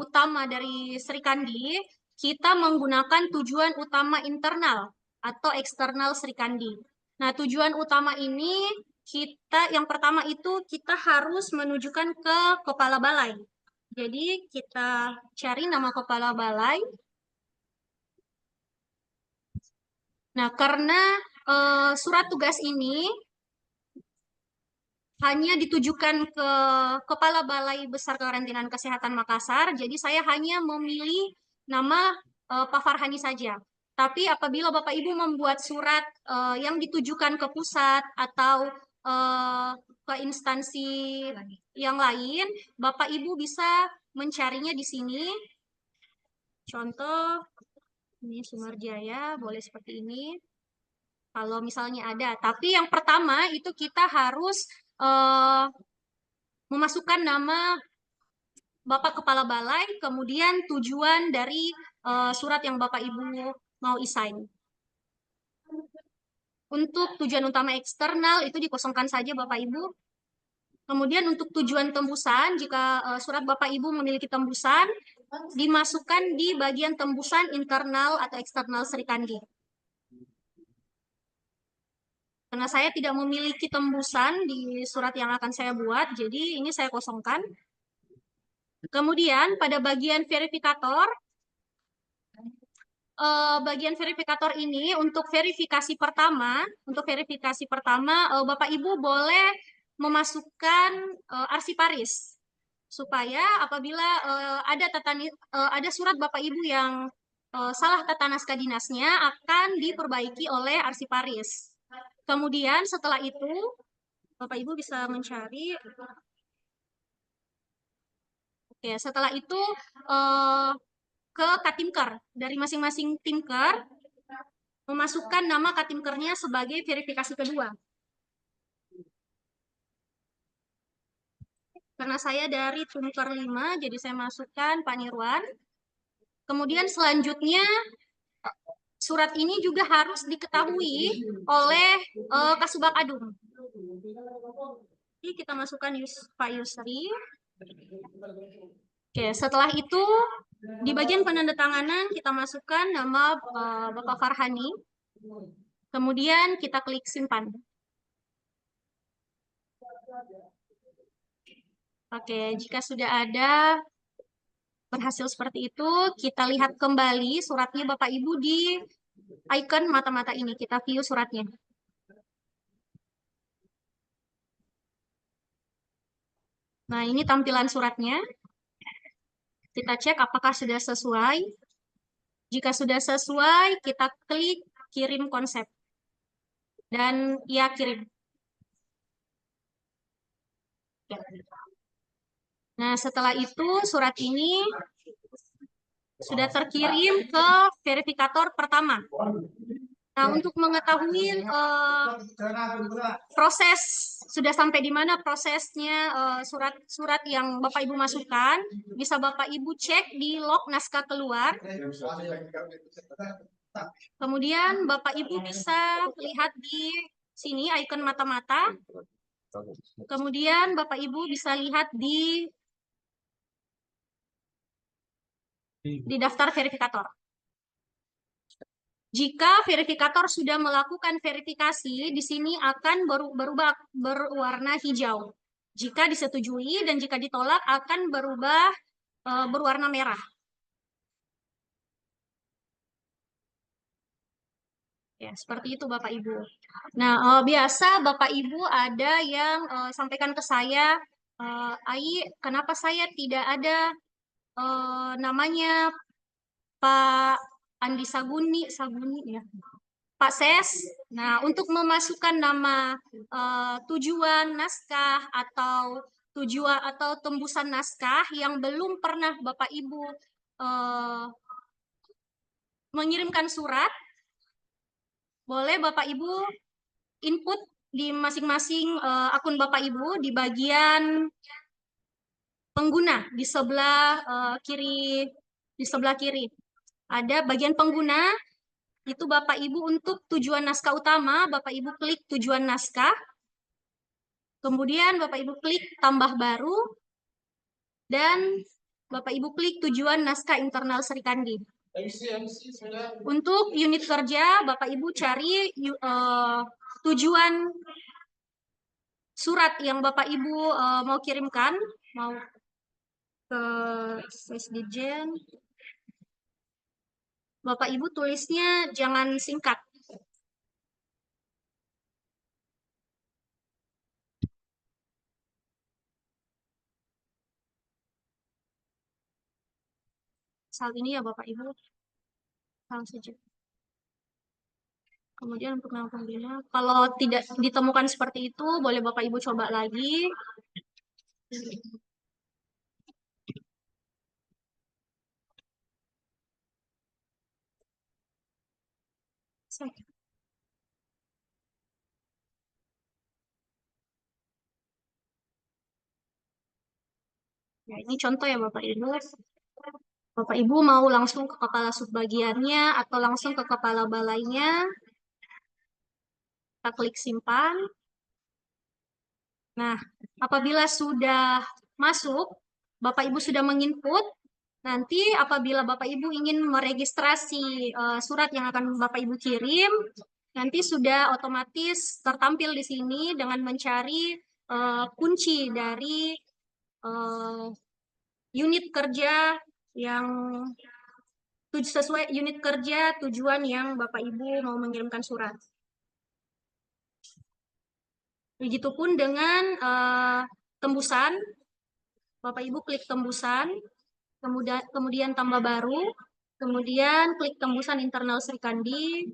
utama dari Sri Kandi, kita menggunakan tujuan utama internal atau eksternal Sri Kandi. Nah, tujuan utama ini yang pertama itu kita harus menunjukkan ke kepala balai. Jadi kita cari nama kepala balai. Nah, karena surat tugas ini hanya ditujukan ke Kepala Balai Besar Karantinaan Kesehatan Makassar, jadi saya hanya memilih nama Pak Farhani saja. Tapi apabila Bapak Ibu membuat surat yang ditujukan ke pusat atau ke instansi yang lain, Bapak Ibu bisa mencarinya di sini. Contoh, ini Sumarjaya, boleh seperti ini. Kalau misalnya ada. Tapi yang pertama itu kita harus memasukkan nama Bapak Kepala Balai, kemudian tujuan dari surat yang Bapak Ibu mau e-sign. Untuk tujuan utama eksternal itu dikosongkan saja Bapak Ibu. Kemudian untuk tujuan tembusan, jika surat Bapak Ibu memiliki tembusan, dimasukkan di bagian tembusan internal atau eksternal Sri Kandi. Karena saya tidak memiliki tembusan di surat yang akan saya buat, jadi ini saya kosongkan. Kemudian pada bagian verifikator ini untuk verifikasi pertama, Bapak Ibu boleh memasukkan arsiparis supaya apabila ada surat Bapak Ibu yang salah tata naskah dinasnya akan diperbaiki oleh arsiparis. Kemudian setelah itu Bapak Ibu bisa mencari. Oke, setelah itu ke Katimker. Dari masing-masing timker memasukkan nama Katimkernya sebagai verifikasi kedua. Karena saya dari timker 5, jadi saya masukkan Pak Nirwan. Kemudian selanjutnya surat ini juga harus diketahui oleh Kasubag Adum. Jadi kita masukkan Pak Yusri. Oke, setelah itu di bagian penandatanganan kita masukkan nama Bapak Farhani. Kemudian kita klik simpan. Oke, jika sudah ada berhasil seperti itu, kita lihat kembali suratnya Bapak Ibu di icon mata-mata ini. Kita view suratnya. Nah, ini tampilan suratnya. Kita cek apakah sudah sesuai. Jika sudah sesuai, kita klik kirim konsep. Dan ya, kirim. Nah, setelah itu surat ini sudah terkirim ke verifikator pertama. Nah, untuk mengetahui proses sudah sampai di mana prosesnya surat-surat yang Bapak Ibu masukkan, bisa Bapak Ibu cek di log naskah keluar. Kemudian Bapak Ibu bisa lihat di sini icon mata-mata. Kemudian Bapak Ibu bisa lihat di daftar verifikator. Jika verifikator sudah melakukan verifikasi, di sini akan berwarna hijau. Jika disetujui dan jika ditolak akan berubah berwarna merah. Ya, seperti itu Bapak Ibu. Nah, biasa Bapak Ibu ada yang sampaikan ke saya, Ai, kenapa saya tidak ada namanya Pak Andi Saguni ya. Pak Ses. Nah, untuk memasukkan nama tujuan naskah atau tujuan atau tembusan naskah yang belum pernah Bapak Ibu mengirimkan surat, boleh Bapak Ibu input di masing-masing akun Bapak Ibu di bagian pengguna di sebelah kiri, ada bagian pengguna. Itu Bapak Ibu untuk tujuan naskah utama, Bapak Ibu klik tujuan naskah. Kemudian Bapak Ibu klik tambah baru. Dan Bapak Ibu klik tujuan naskah internal Serikandi. Untuk unit kerja, Bapak Ibu cari tujuan surat yang Bapak Ibu mau kirimkan. Mau ke Sesdijen. Bapak Ibu tulisnya jangan singkat. Saat ini ya Bapak Ibu. Langsung saja. Kemudian untuk nama pengguna, kalau tidak ditemukan seperti itu, boleh Bapak Ibu coba lagi. Ya, ini contoh ya Bapak Ibu. Bapak Ibu mau langsung ke kepala subbagiannya atau langsung ke kepala balainya. Kita klik simpan. Nah, apabila sudah masuk, Bapak Ibu sudah menginput, nanti apabila Bapak Ibu ingin meregistrasi surat yang akan Bapak Ibu kirim, nanti sudah otomatis tertampil di sini dengan mencari kunci dari unit kerja yang sesuai unit kerja tujuan yang Bapak Ibu mau mengirimkan surat. Begitupun dengan tembusan, Bapak Ibu klik tembusan, kemudian tambah baru, kemudian klik tembusan internal Serikandi.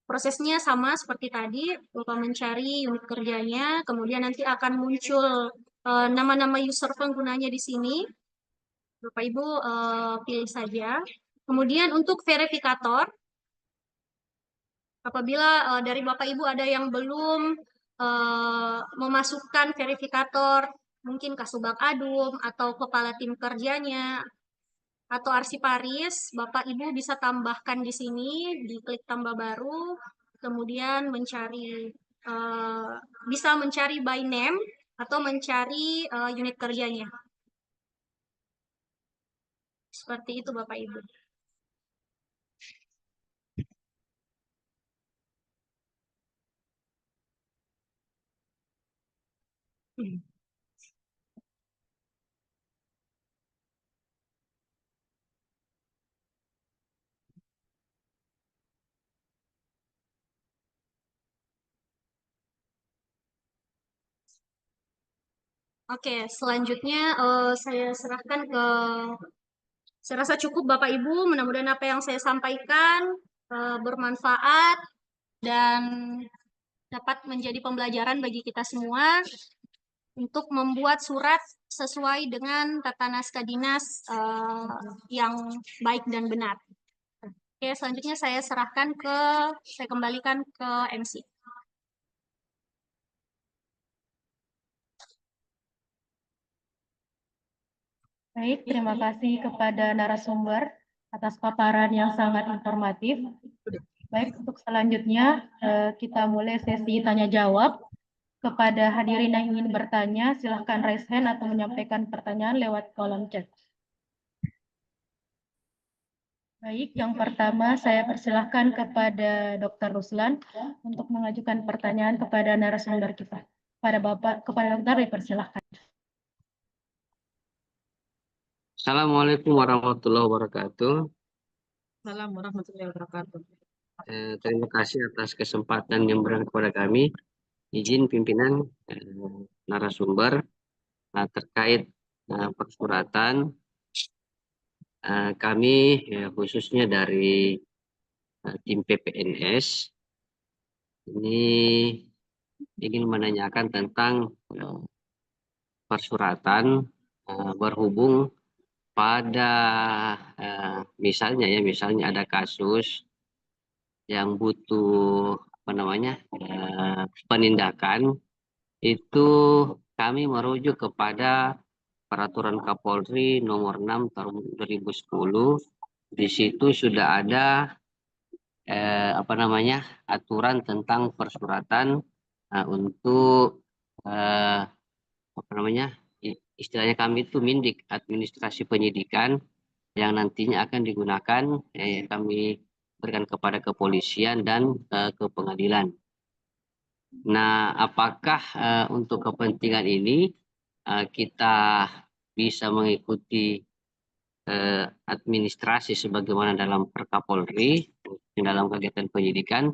Prosesnya sama seperti tadi, Bapak mencari unit kerjanya, kemudian nanti akan muncul nama-nama user penggunanya di sini. Bapak Ibu pilih saja. Kemudian untuk verifikator, apabila dari Bapak Ibu ada yang belum memasukkan verifikator, mungkin Kasubag Adum atau kepala tim kerjanya atau arsiparis, Bapak Ibu bisa tambahkan di sini, diklik tambah baru, kemudian mencari bisa mencari by name atau mencari unit kerjanya. Seperti itu Bapak Ibu. Oke, selanjutnya saya serahkan ke, saya rasa cukup Bapak Ibu, mudah-mudahan apa yang saya sampaikan bermanfaat dan dapat menjadi pembelajaran bagi kita semua untuk membuat surat sesuai dengan tata naskah dinas yang baik dan benar. Oke, selanjutnya saya kembalikan ke MC. Baik, terima kasih kepada narasumber atas paparan yang sangat informatif. Baik, untuk selanjutnya kita mulai sesi tanya jawab. Kepada hadirin yang ingin bertanya, silahkan raise hand atau menyampaikan pertanyaan lewat kolom chat. Baik, yang pertama saya persilahkan kepada Dr. Ruslan untuk mengajukan pertanyaan kepada narasumber kita. Kepada Dokter dipersilahkan. Assalamualaikum warahmatullahi wabarakatuh. Assalamualaikum warahmatullahi wabarakatuh. Terima kasih atas kesempatan yang diberikan kepada kami. Izin pimpinan narasumber terkait persuratan kami khususnya dari tim PPNS ini ingin menanyakan tentang persuratan berhubung pada misalnya ada kasus yang butuh penindakan, itu kami merujuk kepada Peraturan Kapolri Nomor 6 Tahun 2010. Di situ sudah ada aturan tentang persuratan untuk istilahnya kami itu Mindik, administrasi penyidikan, yang nantinya akan digunakan kami berikan kepada kepolisian dan ke pengadilan. Nah, apakah untuk kepentingan ini kita bisa mengikuti administrasi sebagaimana dalam Perkapolri dalam kegiatan penyidikan,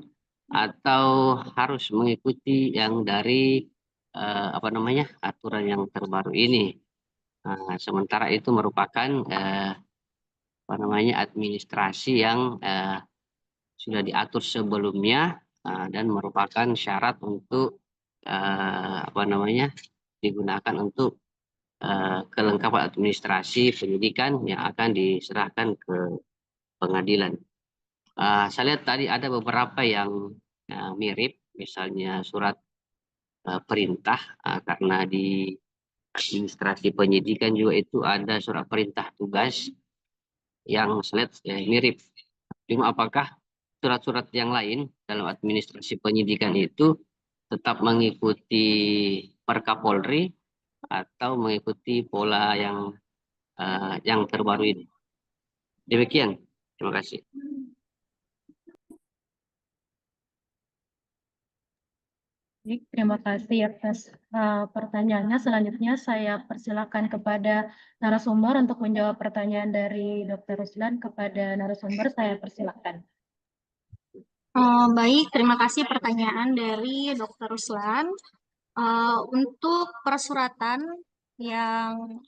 atau harus mengikuti yang dari aturan yang terbaru ini? Sementara itu merupakan administrasi yang sudah diatur sebelumnya dan merupakan syarat untuk digunakan untuk kelengkapan administrasi penyidikan yang akan diserahkan ke pengadilan. Saya lihat tadi ada beberapa yang mirip, misalnya surat perintah, karena di administrasi penyidikan juga itu ada surat perintah tugas yang saya lihat mirip. Cuma apakah surat-surat yang lain dalam administrasi penyidikan itu tetap mengikuti Perkapolri atau mengikuti pola yang terbaru ini? Demikian, terima kasih. Baik, terima kasih atas pertanyaannya. Selanjutnya saya persilakan kepada narasumber untuk menjawab pertanyaan dari Dr. Ruslan. Kepada narasumber saya persilakan. Baik, terima kasih pertanyaan dari Dr. Ruslan. Untuk persuratan yang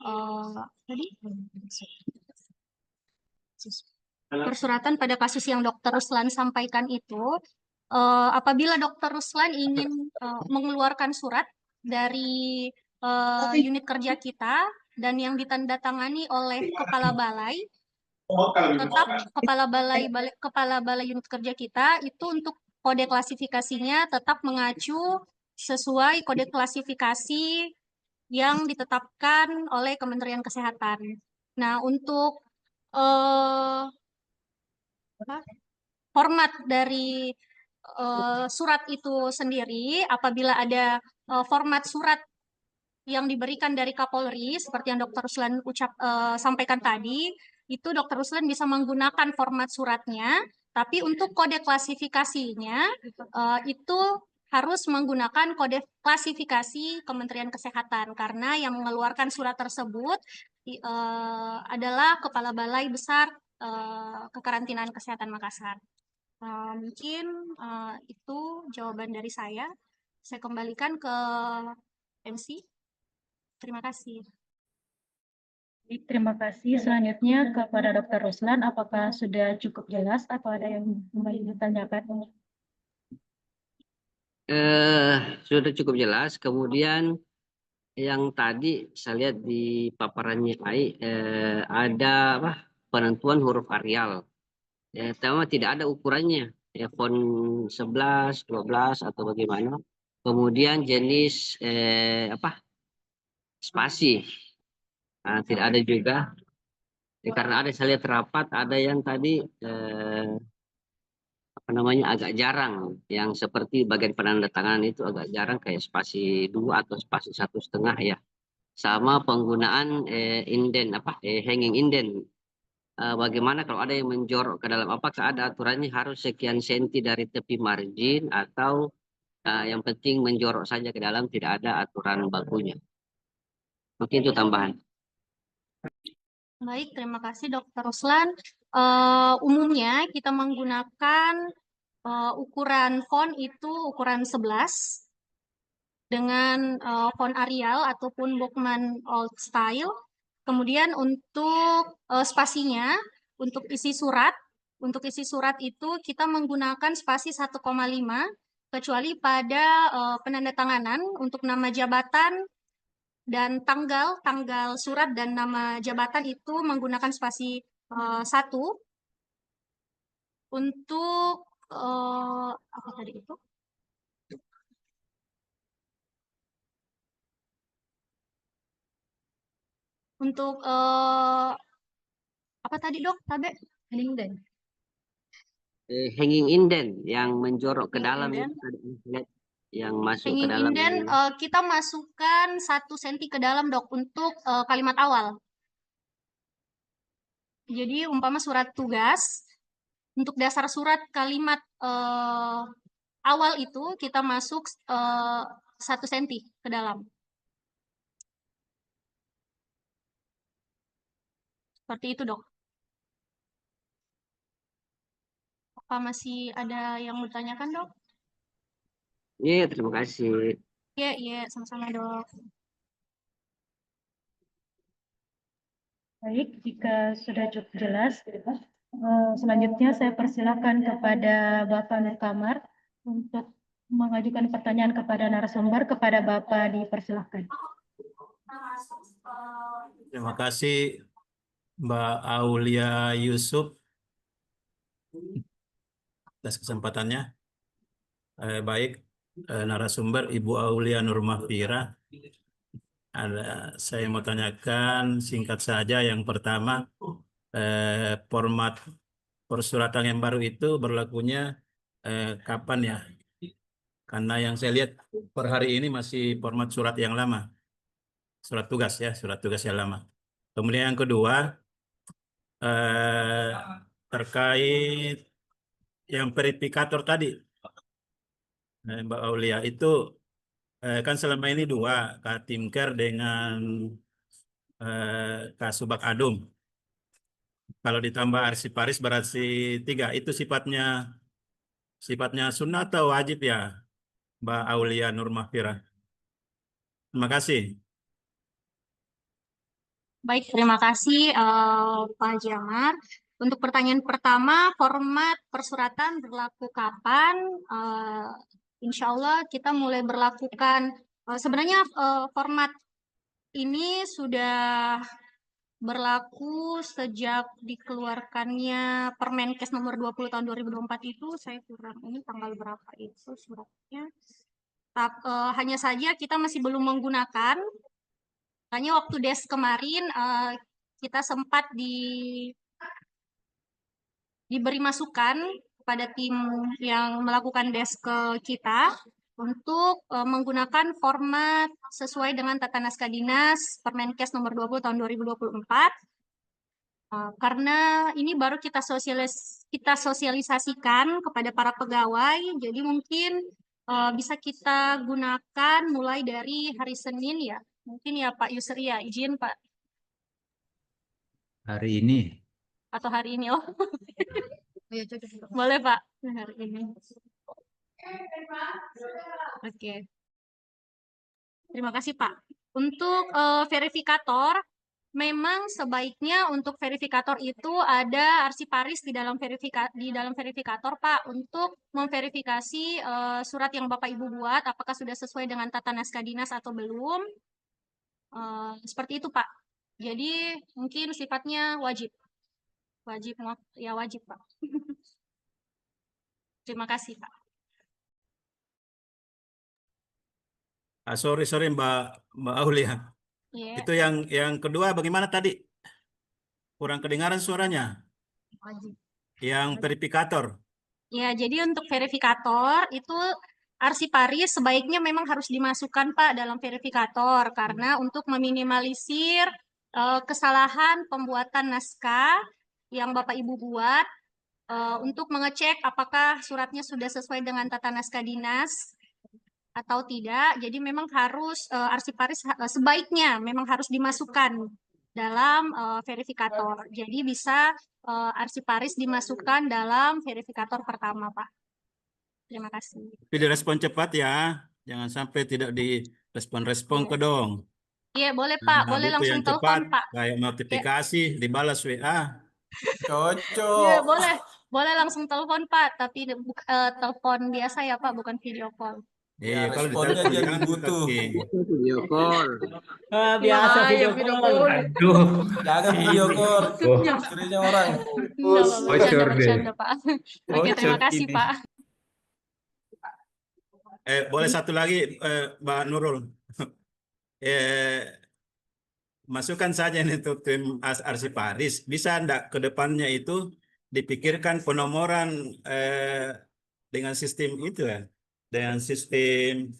persuratan pada kasus yang Dr. Ruslan sampaikan itu, apabila Dr. Ruslan ingin mengeluarkan surat dari unit kerja kita dan yang ditandatangani oleh kepala balai, tetap kepala balai unit kerja kita itu untuk kode klasifikasinya tetap mengacu sesuai kode klasifikasi yang ditetapkan oleh Kementerian Kesehatan. Nah, untuk format dari surat itu sendiri, apabila ada format surat yang diberikan dari Kapolri, seperti yang Dr. Ruslan sampaikan tadi, itu Dr. Ruslan bisa menggunakan format suratnya, tapi untuk kode klasifikasinya itu harus menggunakan kode klasifikasi Kementerian Kesehatan, karena yang mengeluarkan surat tersebut adalah Kepala Balai Besar Kekarantinaan Kesehatan Makassar. Mungkin itu jawaban dari saya. Saya kembalikan ke MC. Terima kasih. Terima kasih. Selanjutnya kepada Dr. Ruslan, apakah sudah cukup jelas atau ada yang kembali ditanyakan? Sudah cukup jelas. Kemudian yang tadi saya lihat di paparannya ada penentuan huruf Arial. Tapi tidak ada ukurannya, font 11, 12 atau bagaimana. Kemudian jenis spasi tidak ada juga, karena ada saya lihat rapat, ada yang tadi agak jarang, yang seperti bagian penandatangan itu agak jarang, kayak spasi 2 atau spasi 1,5 ya. Sama penggunaan inden hanging inden. Bagaimana kalau ada yang menjorok ke dalam, apakah ada aturannya harus sekian senti dari tepi margin, atau yang penting menjorok saja ke dalam, tidak ada aturan bakunya? Mungkin itu tambahan. Baik, terima kasih Dr. Ruslan. Umumnya kita menggunakan ukuran font itu ukuran 11 dengan font Arial ataupun Bokman Old Style. Kemudian untuk spasinya, untuk isi surat Untuk isi surat itu kita menggunakan spasi 1,5 kecuali pada penandatanganan untuk nama jabatan dan tanggal surat dan nama jabatan itu menggunakan spasi 1. Untuk apa tadi itu? Untuk apa tadi dok? Tabe? Linden. Hanging indent yang menjorok ke Hanging dalam indent. itu tadi, lihat, yang masuk ke Hanging dalam indent kita masukkan 1 cm ke dalam dok untuk kalimat awal. Jadi umpama surat tugas, untuk dasar surat kalimat awal itu kita masuk 1 cm ke dalam. Seperti itu dok. Apa masih ada yang bertanyakan dok? Iya, terima kasih. Iya, sama-sama dok. Baik, jika sudah cukup jelas, selanjutnya saya persilakan kepada Bapak Nurkamar untuk mengajukan pertanyaan kepada narasumber. Kepada Bapak dipersilakan. Terima kasih Mbak Aulia Yusuf atas kesempatannya. Baik, narasumber Ibu Aulia Nurmahfira. Saya mau tanyakan singkat saja. Yang pertama, format persuratan yang baru itu berlakunya kapan ya? Karena yang saya lihat per hari ini masih format surat yang lama. Surat tugas ya, surat tugas yang lama. Kemudian yang kedua, terkait yang verifikator tadi, Mbak Aulia, itu kan selama ini 2, Kak Timker dengan Kak Subak Adum. Kalau ditambah arsiparis berarti 3. Itu sifatnya sunnah atau wajib ya, Mbak Aulia Nurmahfira? Terima kasih. Baik, terima kasih Pak Jamar. Untuk pertanyaan pertama, format persuratan berlaku kapan? Insya Allah kita mulai berlakukan, sebenarnya format ini sudah berlaku sejak dikeluarkannya Permenkes nomor 20 tahun 2024 itu. Saya kurang ini tanggal berapa itu suratnya. Hanya saja kita masih belum menggunakan. Makanya waktu des kemarin kita sempat diberi masukan pada tim yang melakukan des ke kita untuk menggunakan format sesuai dengan tata naskah dinas Permenkes nomor 20 tahun 2024. Karena ini baru kita sosialisasikan kepada para pegawai, jadi mungkin bisa kita gunakan mulai dari hari Senin ya. Mungkin ya Pak Yusri ya, izin Pak. Hari ini. Atau hari ini, oh. Boleh Pak, hari ini. Oke. Terima kasih Pak. Untuk verifikator, memang sebaiknya untuk verifikator itu ada arsiparis di dalam verifikator Pak, untuk memverifikasi surat yang Bapak Ibu buat apakah sudah sesuai dengan tata naskah dinas atau belum. Seperti itu Pak. Jadi mungkin sifatnya wajib Pak. Terima kasih Pak. Sorry Mbak Aulia. Yeah. Itu yang kedua bagaimana tadi? Kurang kedengaran suaranya. Wajib. Yang verifikator. Ya, jadi untuk verifikator itu arsiparis sebaiknya memang harus dimasukkan Pak dalam verifikator karena untuk meminimalisir kesalahan pembuatan naskah yang Bapak Ibu buat untuk mengecek apakah suratnya sudah sesuai dengan tata naskah dinas atau tidak. Jadi memang harus arsiparis sebaiknya memang harus dimasukkan dalam verifikator. Jadi bisa arsiparis dimasukkan dalam verifikator pertama, Pak. Terima kasih. Tapi direspon cepat ya. Jangan sampai tidak direspon ke dong. Iya, boleh Pak. Nah, boleh itu langsung yang telepon, cepat, Pak. kayak notifikasi, dibalas WA. Cocok. Iya, boleh. Boleh langsung telepon Pak, tapi telepon biasa ya Pak, bukan video call. Iya, kalau responnya ditelepon jadi jangan butuh. pakai. Video call. Biasa Nah, video ya video call. call. Aduh, Jangan video call. Istrinya orang. Enggak, Pak, bocor deh. bercanda Pak. Oke, terima Bocor kasih ini. Pak. Boleh satu lagi, Mbak Nurul. Masukkan saja ini untuk tim arsiparis. Bisa enggak ke depannya itu dipikirkan penomoran dengan sistem itu ya, dengan sistem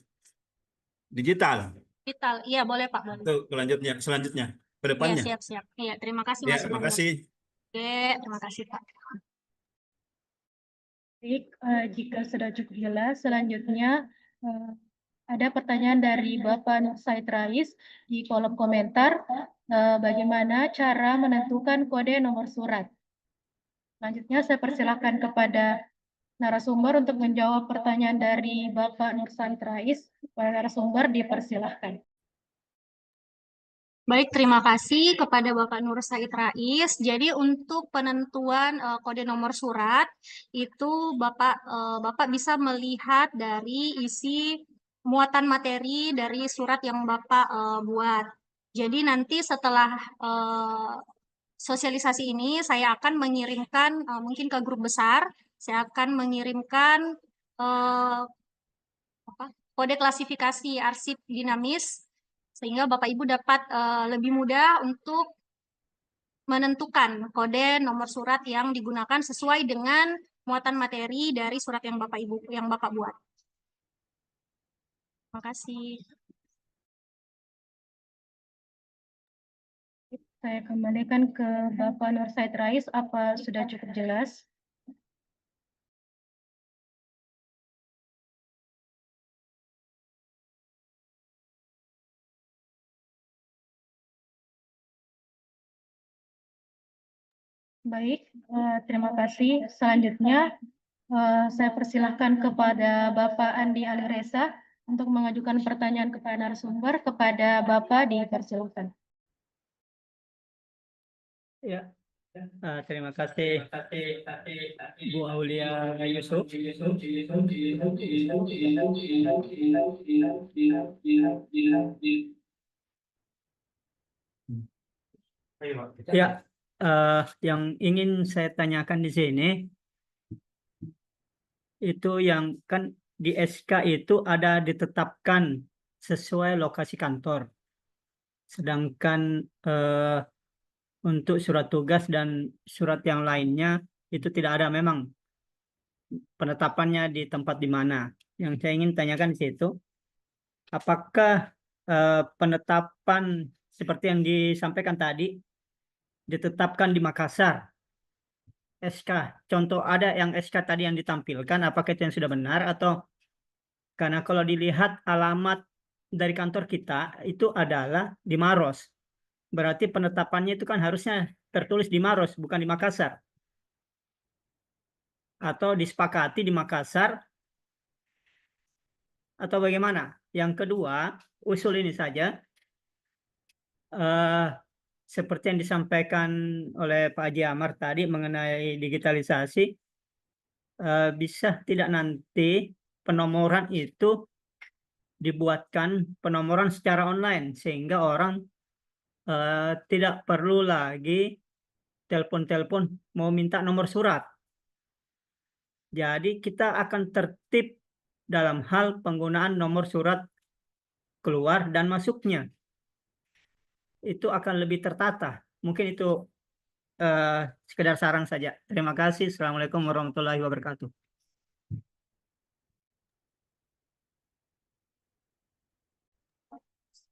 digital. Vital, iya boleh Pak. Boleh. Untuk selanjutnya ke Iya, depannya. siap-siap. Iya, terima kasih Ya, Mas. terima kasih. Oke, terima kasih Pak. Baik, jika sudah cukup jelas, selanjutnya ada pertanyaan dari Bapak Nur Said Rais di kolom komentar. Bagaimana cara menentukan kode nomor surat? Selanjutnya saya persilakan kepada narasumber untuk menjawab pertanyaan dari Bapak Nur Said Rais. Para narasumber dipersilahkan. Baik, terima kasih kepada Bapak Nur Said Rais. Jadi untuk penentuan kode nomor surat itu Bapak bisa melihat dari isi muatan materi dari surat yang Bapak buat. Jadi nanti setelah sosialisasi ini saya akan mengirimkan mungkin ke grup besar. Saya akan mengirimkan kode klasifikasi arsip dinamis sehingga Bapak Ibu dapat lebih mudah untuk menentukan kode nomor surat yang digunakan sesuai dengan muatan materi dari surat yang Bapak buat. Terima kasih. Saya kembalikan ke Bapak Nur Said Rais. Apa sudah cukup jelas? Baik, terima kasih. Selanjutnya, saya persilahkan kepada Bapak Andi Alireza untuk mengajukan pertanyaan kepada narasumber. Kepada Bapak dipersilakan. Ya, terima kasih Bu Aulia Yusuf. Ya, yang ingin saya tanyakan di sini itu yang kan di SK itu ada ditetapkan sesuai lokasi kantor. Sedangkan untuk surat tugas dan surat yang lainnya itu tidak ada memang penetapannya di tempat di mana. Yang saya ingin tanyakan di situ, apakah penetapan seperti yang disampaikan tadi ditetapkan di Makassar SK? Contoh ada yang SK tadi yang ditampilkan, apakah itu yang sudah benar atau karena kalau dilihat alamat dari kantor kita itu adalah di Maros. Berarti penetapannya itu kan harusnya tertulis di Maros, bukan di Makassar. Atau disepakati di Makassar, atau bagaimana? Yang kedua, usul ini saja, seperti yang disampaikan oleh Pak Haji Amar tadi mengenai digitalisasi, bisa tidak nanti penomoran itu dibuatkan penomoran secara online, sehingga orang tidak perlu lagi telepon-telepon mau minta nomor surat. Jadi kita akan tertib dalam hal penggunaan nomor surat keluar dan masuknya. Itu akan lebih tertata. Mungkin itu sekedar saran saja. Terima kasih. Assalamualaikum warahmatullahi wabarakatuh.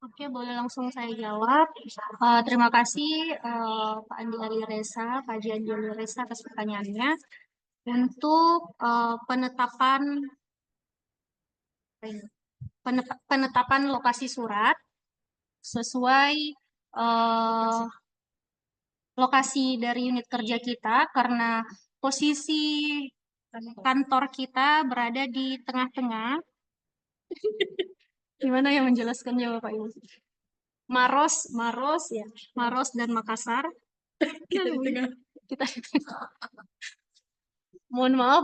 Oke, boleh langsung saya jawab. Terima kasih Pak Andi Alireza, Pak Haji Andi Alireza atas pertanyaannya. Untuk penetapan lokasi surat sesuai lokasi dari unit kerja kita karena posisi kantor kita berada di tengah-tengah. Gimana yang menjelaskannya Bapak Ibu? Maros ya, Maros dan Makassar. Kita di tengah. Mohon maaf,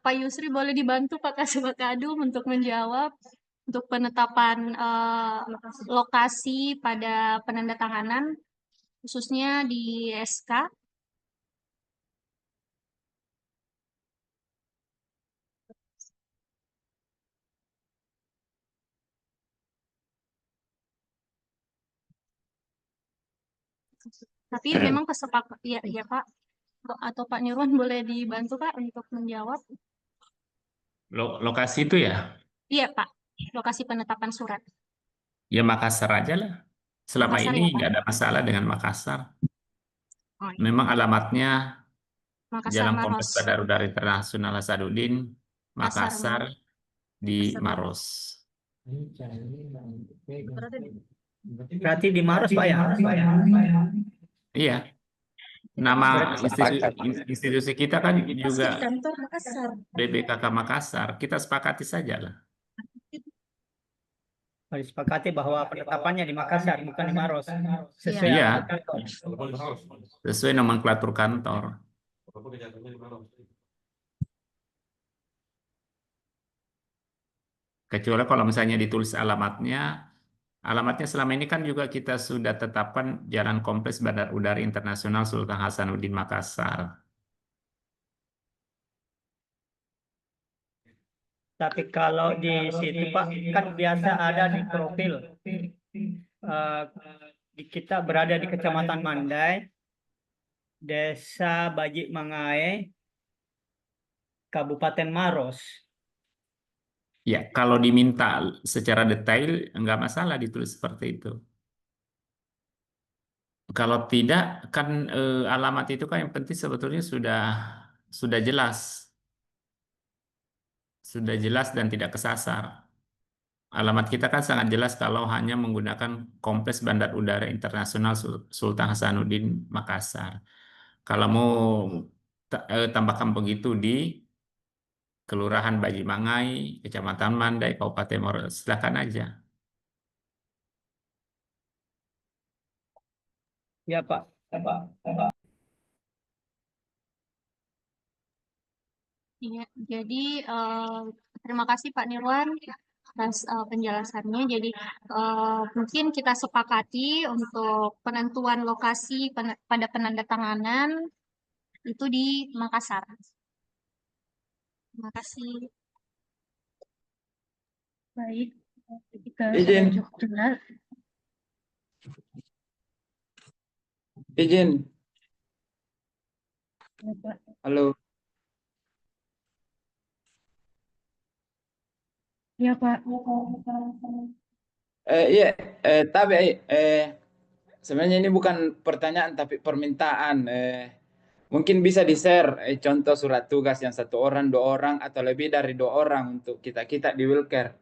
Pak Yusri boleh dibantu Pak Kasubagdum untuk menjawab untuk penetapan lokasi pada penandatanganan khususnya di SK. Tapi memang kesepakat ya Pak, atau Pak Nirwan boleh dibantu Pak untuk menjawab. Lokasi itu ya, Iya Pak, lokasi penetapan surat. ya Makassar aja lah. Selama Makassar ini ya Pak. nggak ada masalah dengan Makassar. Oh, iya. Memang alamatnya Makassar Jalan Maros. Kompleks Bandar Udara Internasional Hasanuddin, Makassar, Makassar di Maros. Maros. Berarti di Maros Pak ya? Iya. Nama institusi kita kan juga Kantor Makassar. BBKK Makassar. Kita sepakati saja lah. Disepakati bahwa penetapannya di Makassar bukan di Maros. Sesuai Iya. alamat kantor. Sesuai nomenklatur kantor. Kecuali kalau misalnya ditulis alamatnya selama ini kan juga kita sudah tetapkan Jalan Kompleks Bandar Udara Internasional Sultan Hasanuddin Makassar. Tapi kalau di situ Pak, kan biasa ada di profil. Kita berada di Kecamatan Mandai, Desa Bajik Mangae, Kabupaten Maros. Ya, kalau diminta secara detail, nggak masalah ditulis seperti itu. Kalau tidak, kan alamat itu kan yang penting sebetulnya sudah jelas. Sudah jelas dan tidak kesasar. Alamat kita kan sangat jelas kalau hanya menggunakan Kompleks Bandar Udara Internasional Sultan Hasanuddin Makassar. Kalau mau tambahkan begitu di Kelurahan Bajimangai, Kecamatan Mandai, Kabupaten Maros, silakan aja. Ya Pak. Iya, jadi terima kasih Pak Nirwan atas penjelasannya. Jadi mungkin kita sepakati untuk penentuan lokasi pada penandatanganan itu di Makassar. Terima kasih. Baik, jika Izin. sudah cukup jelas. Izin. Ya, Pak. Halo. Ya, Pak. Iya, tapi sebenarnya ini bukan pertanyaan tapi permintaan. Mungkin bisa di-share contoh surat tugas yang 1 orang, 2 orang, atau lebih dari 2 orang untuk kita di Wilcare.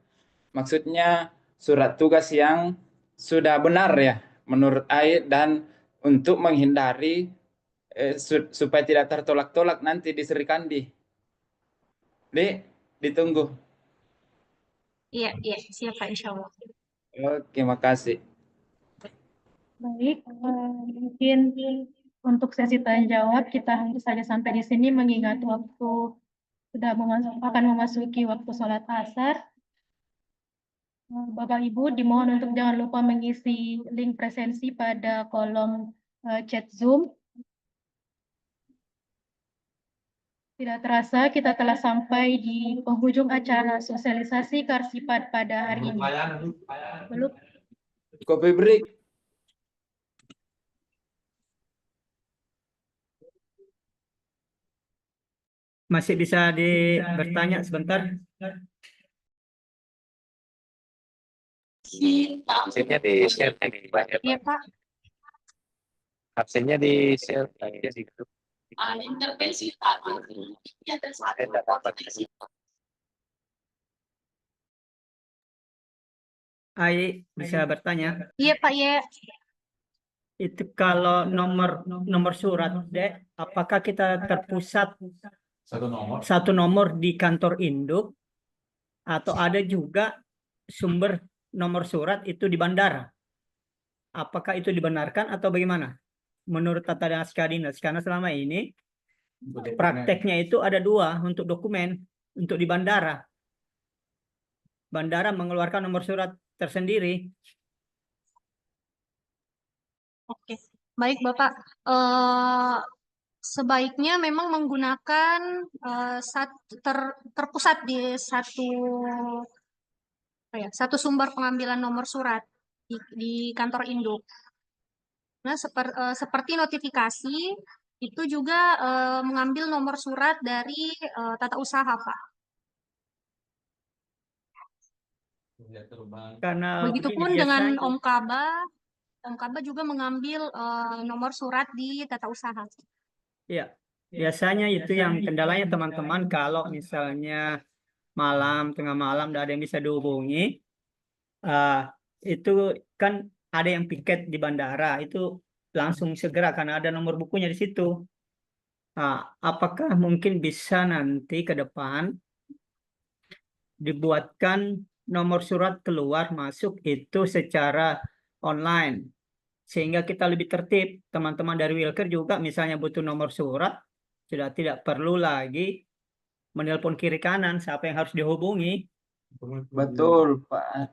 Maksudnya surat tugas yang sudah benar ya menurut AI dan untuk menghindari supaya tidak tertolak-tolak nanti di Serikandi. Ditunggu. Iya, siap Pak, insya Allah. Oke, makasih. Baik, mungkin untuk sesi tanya jawab kita harus saja sampai di sini mengingat waktu sudah akan memasuki waktu sholat asar. Bapak Ibu dimohon untuk jangan lupa mengisi link presensi pada kolom chat Zoom. Tidak terasa kita telah sampai di penghujung acara sosialisasi Karsipat pada hari ini. Belum. Kopi break. Masih bisa bertanya sebentar? Absennya di share di banyak. Iya Pak. Absennya di share di grup. Intervensi Ai bisa bertanya? Iya Pak, ya. Itu kalau nomor surat, Dek, apakah kita terpusat satu nomor di kantor induk atau ada juga sumber nomor surat itu di bandara? Apakah itu dibenarkan atau bagaimana? Menurut Tata Naskah Dinas, karena selama ini Prakteknya itu ada 2 untuk dokumen, untuk di bandara. Bandara mengeluarkan nomor surat tersendiri. Oke, baik Bapak. Sebaiknya memang menggunakan terpusat di satu sumber pengambilan nomor surat di kantor induk. Nah, seperti notifikasi itu juga mengambil nomor surat dari tata usaha, Pak. Karena Begitupun begini, dengan biasanya- Om Kaba. Om Kaba juga mengambil nomor surat di tata usaha. Ya, biasanya itu yang kendalanya teman-teman kalau misalnya tengah malam, tidak ada yang bisa dihubungi, itu kan ada yang piket di bandara, itu langsung segera karena ada nomor bukunya di situ. Apakah mungkin bisa nanti ke depan dibuatkan nomor surat keluar masuk itu secara online, sehingga kita lebih tertib. Teman-teman dari Wilker juga misalnya butuh nomor surat, sudah tidak perlu lagi menelpon kiri kanan siapa yang harus dihubungi. Betul, Pak.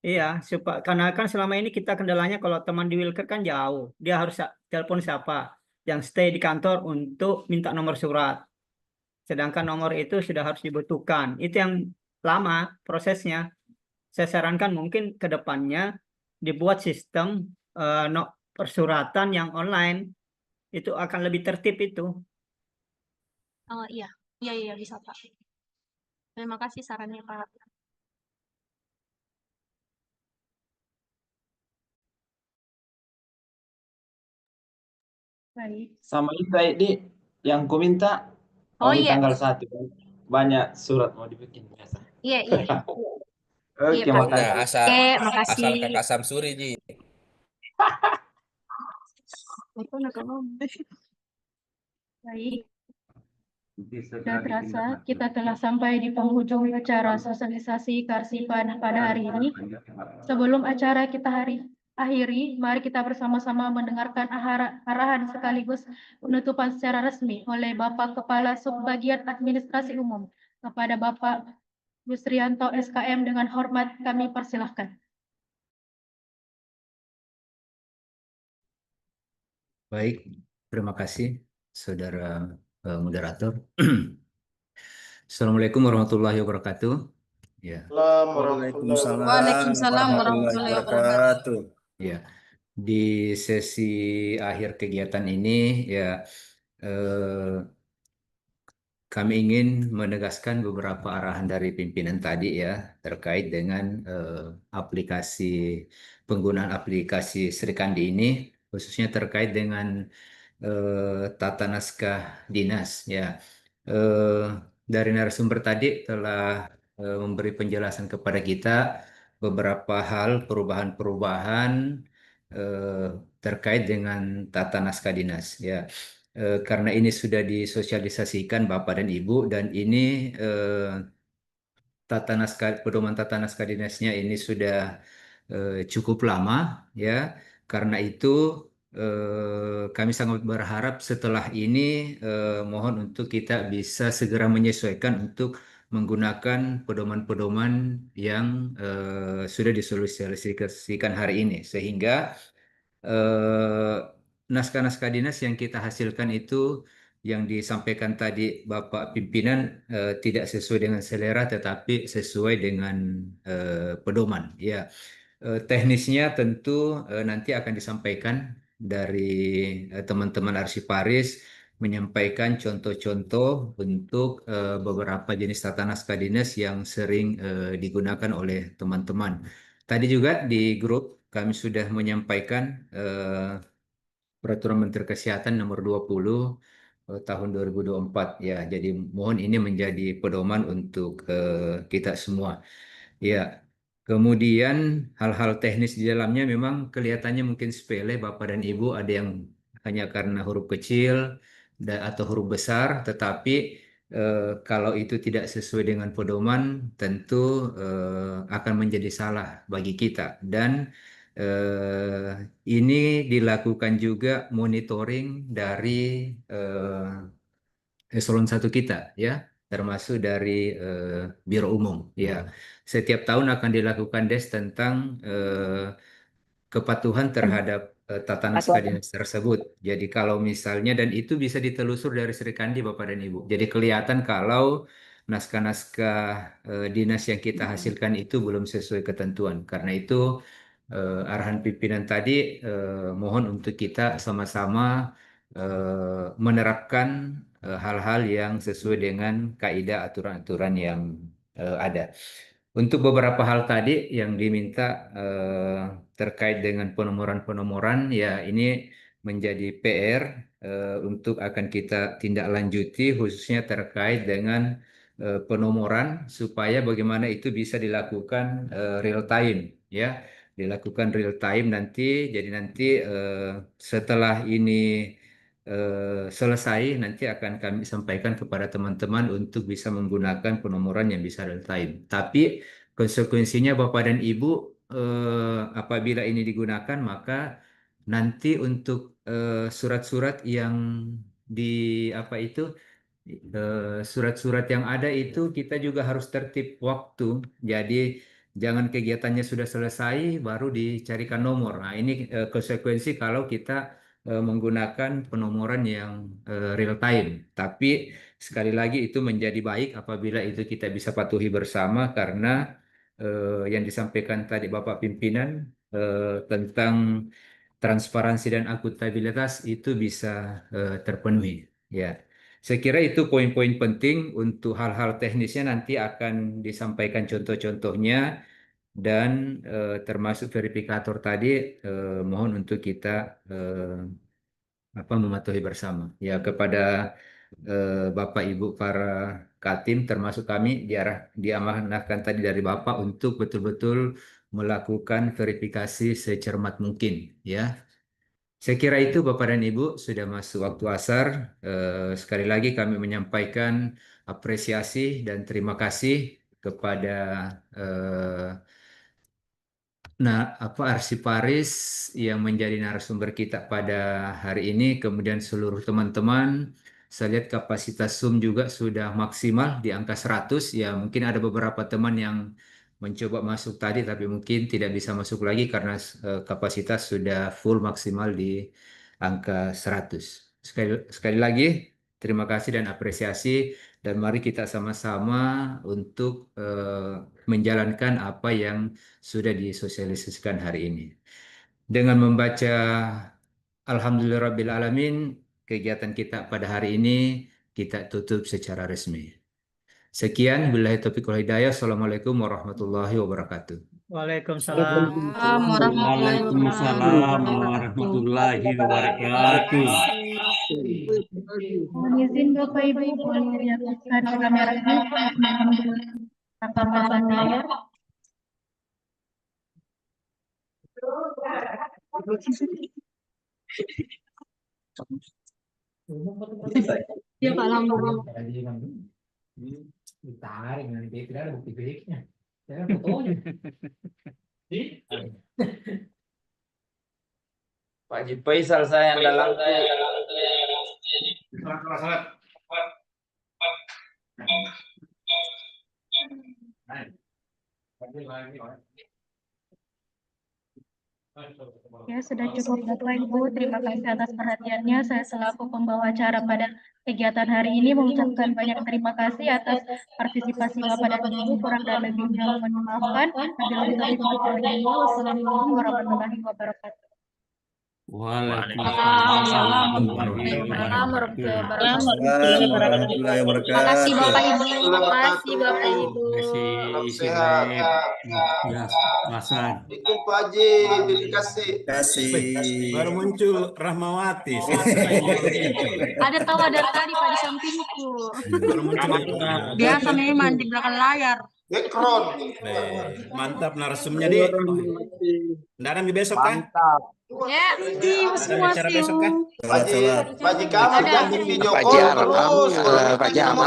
Iya, karena kan selama ini kita kendalanya kalau teman di Wilker kan jauh, dia harus telepon siapa yang stay di kantor untuk minta nomor surat. Sedangkan nomor itu sudah harus dibutuhkan. Itu yang lama prosesnya. Saya sarankan mungkin ke depannya dibuat sistem persuratan yang online. Itu akan lebih tertib itu. Iya, bisa Pak. Terima kasih sarannya Pak. Baik. Sama itu di yang ku minta ini iya. tanggal 1. Banyak surat mau dibikin biasa. Iya. Oke, Pak. makasih. Makasih. Asal kakak Samsuri, Ji. Baik. Sudah terasa kita telah sampai di penghujung acara sosialisasi kearsipan pada hari ini. Sebelum acara kita akhiri, mari kita bersama-sama mendengarkan arahan sekaligus penutupan secara resmi oleh Bapak Kepala Subbagian Administrasi Umum kepada Bapak Yusrianto SKM. Dengan hormat kami persilahkan. Baik, terima kasih Saudara moderator. Assalamualaikum warahmatullahi wabarakatuh. Ya. Waalaikumsalam warahmatullahi wabarakatuh. Ya, di sesi akhir kegiatan ini ya kami ingin menegaskan beberapa arahan dari pimpinan tadi ya terkait dengan penggunaan aplikasi Srikandi ini, khususnya terkait dengan tata naskah dinas ya. Dari narasumber tadi telah memberi penjelasan kepada kita beberapa hal perubahan-perubahan terkait dengan tata naskah dinas ya. Karena ini sudah disosialisasikan Bapak dan Ibu dan ini pedoman tata naskah dinasnya ini sudah cukup lama ya. Karena itu kami sangat berharap setelah ini mohon untuk kita bisa segera menyesuaikan untuk menggunakan pedoman-pedoman yang sudah disosialisasikan hari ini, sehingga naskah-naskah dinas yang kita hasilkan itu yang disampaikan tadi Bapak Pimpinan tidak sesuai dengan selera tetapi sesuai dengan pedoman ya. Teknisnya tentu nanti akan disampaikan dari teman-teman arsiparis, menyampaikan contoh-contoh untuk beberapa jenis tata naskah dinas yang sering digunakan oleh teman-teman. Tadi juga di grup kami sudah menyampaikan Peraturan Menteri Kesehatan nomor 20 tahun 2024 ya. Jadi mohon ini menjadi pedoman untuk kita semua. Ya. Kemudian hal-hal teknis di dalamnya memang kelihatannya mungkin sepele Bapak dan Ibu, ada yang hanya karena huruf kecil atau huruf besar, tetapi kalau itu tidak sesuai dengan pedoman tentu akan menjadi salah bagi kita. Dan Ini dilakukan juga monitoring dari eselon 1 kita, ya, termasuk dari Biro Umum. Ya, setiap tahun akan dilakukan des tentang kepatuhan terhadap tata naskah dinas tersebut. Jadi kalau misalnya, dan itu bisa ditelusur dari Sri Kandi Bapak dan Ibu. Jadi kelihatan kalau naskah-naskah dinas yang kita hasilkan itu belum sesuai ketentuan. Karena itu arahan pimpinan tadi mohon untuk kita sama-sama menerapkan hal-hal yang sesuai dengan kaidah aturan-aturan yang ada. Untuk beberapa hal tadi yang diminta terkait dengan penomoran-penomoran, ya ini menjadi PR untuk akan kita tindak lanjuti, khususnya terkait dengan penomoran, supaya bagaimana itu bisa dilakukan real time, ya, dilakukan real time nanti. Jadi nanti setelah ini selesai, nanti akan kami sampaikan kepada teman-teman untuk bisa menggunakan penomoran yang bisa real time. Tapi konsekuensinya Bapak dan Ibu, apabila ini digunakan, maka nanti untuk surat-surat yang di apa itu surat-surat yang ada itu kita juga harus tertib waktu. Jadi jangan kegiatannya sudah selesai baru dicarikan nomor. Nah, ini konsekuensi kalau kita menggunakan penomoran yang real time. Tapi sekali lagi itu menjadi baik apabila itu kita bisa patuhi bersama, karena yang disampaikan tadi Bapak Pimpinan tentang transparansi dan akuntabilitas itu bisa terpenuhi. Ya, saya kira itu poin-poin penting. Untuk hal-hal teknisnya nanti akan disampaikan contoh-contohnya, dan termasuk verifikator tadi mohon untuk kita mematuhi bersama. Ya, kepada Bapak Ibu para Katim termasuk kami diamanahkan tadi dari Bapak untuk betul-betul melakukan verifikasi secermat mungkin, ya. Saya kira itu Bapak dan Ibu, sudah masuk waktu asar. Sekali lagi kami menyampaikan apresiasi dan terima kasih kepada arsiparis yang menjadi narasumber kita pada hari ini, kemudian seluruh teman-teman. Saya lihat kapasitas Zoom juga sudah maksimal di angka 100. Ya, mungkin ada beberapa teman yang mencoba masuk tadi tapi mungkin tidak bisa masuk lagi karena kapasitas sudah full maksimal di angka 100. Sekali lagi terima kasih dan apresiasi, dan mari kita sama-sama untuk menjalankan apa yang sudah disosialisasikan hari ini. Dengan membaca Alhamdulillahirrabbilalamin, kegiatan kita pada hari ini kita tutup secara resmi. Sekian, billahi taufiq wal hidayah. Assalamualaikum warahmatullahi wabarakatuh. Waalaikumsalam. Waalaikumsalam warahmatullahi wabarakatuh. Mohon izin Bapak Ibu, boleh diaktifkan kameranya rekaman layar. Ya Pak Lambung. Ditarik nanti tidak ada bukti fisiknya. Saya fotonya. Pak Haji Faisal saya yang dalam. Ya, sudah cukup Bapak Ibu. Terima kasih atas perhatiannya. Saya selaku pembawa acara pada kegiatan hari ini mengucapkan banyak terima kasih atas partisipasi Bapak dan Ibu. Kurang dan lebihnya mohon dimaafkan. Wassalamualaikum warahmatullahi wabarakatuh. Waalaikumsalam warahmatullahi warahmatullahi wabarakatuh. Terima kasih Bapak Ibu. Terima kasih Bapak Ibu. Ya, Masan. Itu Pak Haji, dikasih. Baru muncul Rahmawati. Ada tawa dari tadi Pak di sampingku. Baru muncul. Biasa memang di belakang layar. Background. Mantap narasumnya di. Ndaran di besok kan? Ya, semua Bicara besok kan? Pak Haji kamu jangan video Pak call Jarod, terus. Pak Jamal.